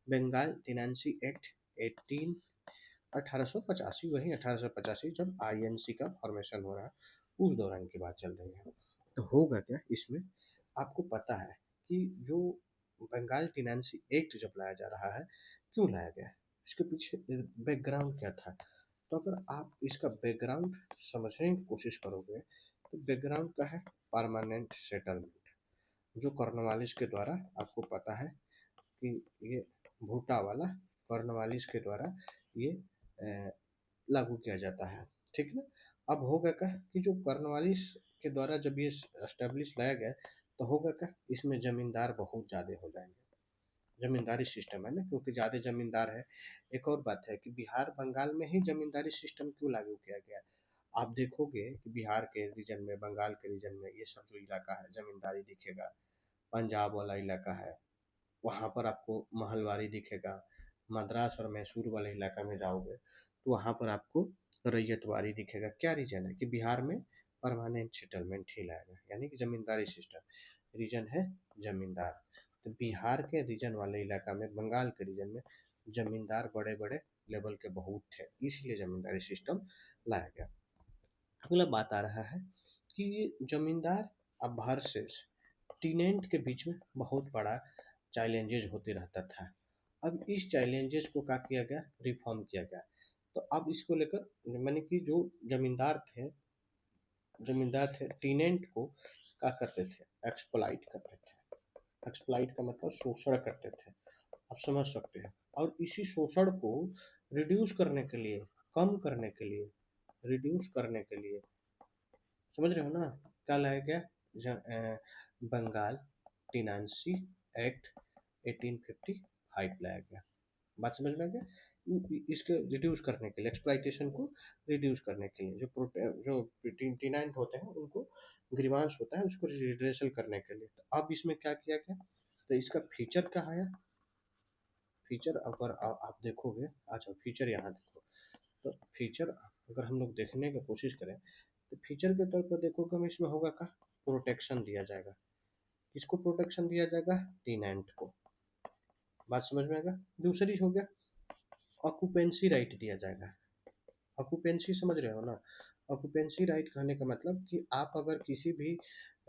बंगाल टेनेंसी एक्ट 1885, वही 1885 जब आईएनसी का फॉर्मेशन हो रहा है, उस दौरान की बात चल रही है। तो होगा क्या इसमें, आपको पता है कि जो बंगाल टेनेंसी एक्ट जब लाया जा रहा है, क्यों लाया गया है, इसके पीछे बैकग्राउंड क्या था। तो अगर आप इसका बैकग्राउंड समझने की कोशिश करोगे, तो बैकग्राउंड का है परमानेंट सेटलमेंट, जो कॉर्नवालिस के द्वारा, आपको पता है कि ये भूटा वाला कॉर्नवालिस के द्वारा ये लागू किया जाता है, ठीक है। अब होगा क्या कि जो कॉर्नवालिस के द्वारा जब ये एस्टेब्लिश लाया गया, तो होगा क्या, इसमें जमींदार बहुत ज़्यादा हो जाएंगे, जमींदारी सिस्टम है ना, क्योंकि ज़्यादा जमींदार है। एक और बात है कि बिहार बंगाल में ही जमींदारी सिस्टम क्यों लागू किया गया। आप देखोगे कि बिहार के रीजन में, बंगाल के रीजन में, ये सब जो इलाका है जमींदारी दिखेगा, पंजाब वाला इलाका है, वहाँ पर आपको महलवारी दिखेगा। मद्रास और मैसूर वाले इलाका में जाओगे तो वहाँ पर आपको रैयतवाड़ी दिखेगा। क्या रीजन है कि बिहार में परमानेंट सेटलमेंट ही लाएगा, यानी कि जमींदारी सिस्टम। रीजन है जमींदार। तो बिहार के रीजन वाले इलाका में, बंगाल के रीजन में जमींदार बड़े बड़े लेवल के बहुत थे, इसलिए जमींदारी सिस्टम लाया गया। अगला बात आ रहा है कि ये जमींदार अब वर्सेस टीनेंट के बीच में बहुत बड़ा चैलेंजेस होते रहता था। अब इस चैलेंजेस को क्या किया गया, रिफॉर्म किया गया। तो अब इसको लेकर मैंने कि जो जमींदार थे टीनेंट को क्या करते थे, एक्सप्लॉइट करते थे। एक्सप्लॉइट का मतलब शोषण करते थे, आप समझ सकते हैं। और इसी शोषण को रिड्यूस करने के लिए, कम करने के लिए, रिड्यूस करने के लिए, समझ रहे हो ना, क्या लाया गया, बंगाल टिनांसी एक्ट 1855 लाया गया। बात समझ में आ गया। इसके रिड्यूस करने के लिए, एक्सप्लॉइटेशन को रिड्यूस करने के लिए, जो टिनांट होते हैं उनको ग्रीवांस होता है उसको रिड्रेसल करने के लिए। तो अब इसमें क्या किया गया, तो इसका फीचर क्या है, फीचर अगर आप देखोगे, अच्छा फीचर यहाँ देखो, तो फीचर अगर हम लोग देखने की कोशिश करें तो फीचर के तौर पर देखोगे हम, इसमें होगा का प्रोटेक्शन दिया जाएगा। किसको प्रोटेक्शन दिया जाएगा, टीनेंट को। बात समझ में आएगा। दूसरी हो गया ऑक्यूपेंसी राइट दिया जाएगा। ऑक्यूपेंसी समझ रहे हो ना, ऑक्यूपेंसी राइट कहने का मतलब कि आप अगर किसी भी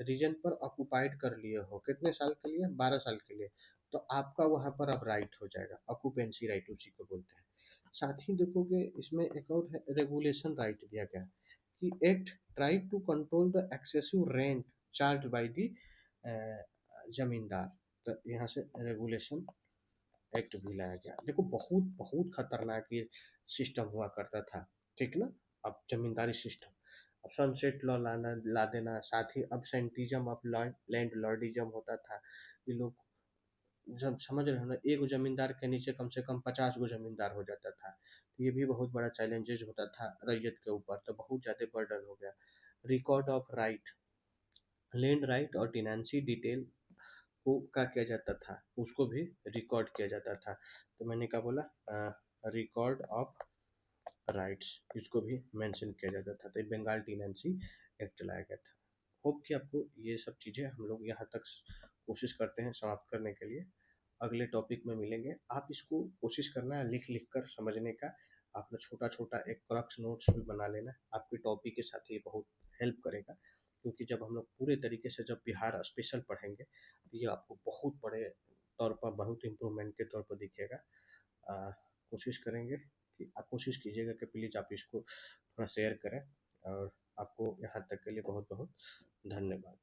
रीजन पर ऑक्यूपाइड कर लिए हो, कितने साल के लिए, 12 साल के लिए, तो आपका वहां पर अब राइट हो जाएगा, ऑक्यूपेंसी राइट उसी को बोलते हैं। साथ ही देखोगे इसमें एक और है, रेगुलेशन राइट दिया गया कि act try to control the excessive rent charge by the zamindar. तो यहाँ से रेगुलेशन एक्ट भी लाया गया। देखो बहुत बहुत खतरनाक ये सिस्टम हुआ करता था, ठीक ना। अब जमींदारी सिस्टम, अब सनसेट लॉ लाना ला देना, साथ ही अबसेंटिज्म ऑफ लैंड लॉर्डिज्म होता था। ये लोग जब समझ रहे हो ना, एक जमींदार के नीचे कम से कम 50 गो जमींदार हो जाता था। तो ये भी बहुत बड़ा चैलेंजेस होता था रैयत के ऊपर, तो बहुत ज़्यादा बर्डन हो गया। Record of right, land right और टेनेंसी डिटेल को क्या किया जाता था, उसको भी रिकॉर्ड किया जाता था। तो मैंने क्या बोला, रिकॉर्ड ऑफ राइट्स, इसको भी मेंशन किया जाता था। तो बंगाल टीनेंसी एक्ट लाया गया था। होप कि आपको ये सब चीज़ें हम लोग यहाँ तक कोशिश करते हैं समाप्त करने के लिए। अगले टॉपिक में मिलेंगे। आप इसको कोशिश करना है लिख लिख कर समझने का। आपने छोटा छोटा एक क्रक्स नोट्स भी बना लेना, आपके टॉपिक के साथ ये बहुत हेल्प करेगा। क्योंकि जब हम लोग पूरे तरीके से जब बिहार स्पेशल पढ़ेंगे तो ये आपको बहुत बड़े तौर पर, बहुत इम्प्रूवमेंट के तौर पर दिखेगा। कोशिश करेंगे कि आप कोशिश कीजिएगा कि प्लीज़ आप इसको थोड़ा शेयर करें। और आपको यहाँ तक के लिए बहुत बहुत धन्यवाद।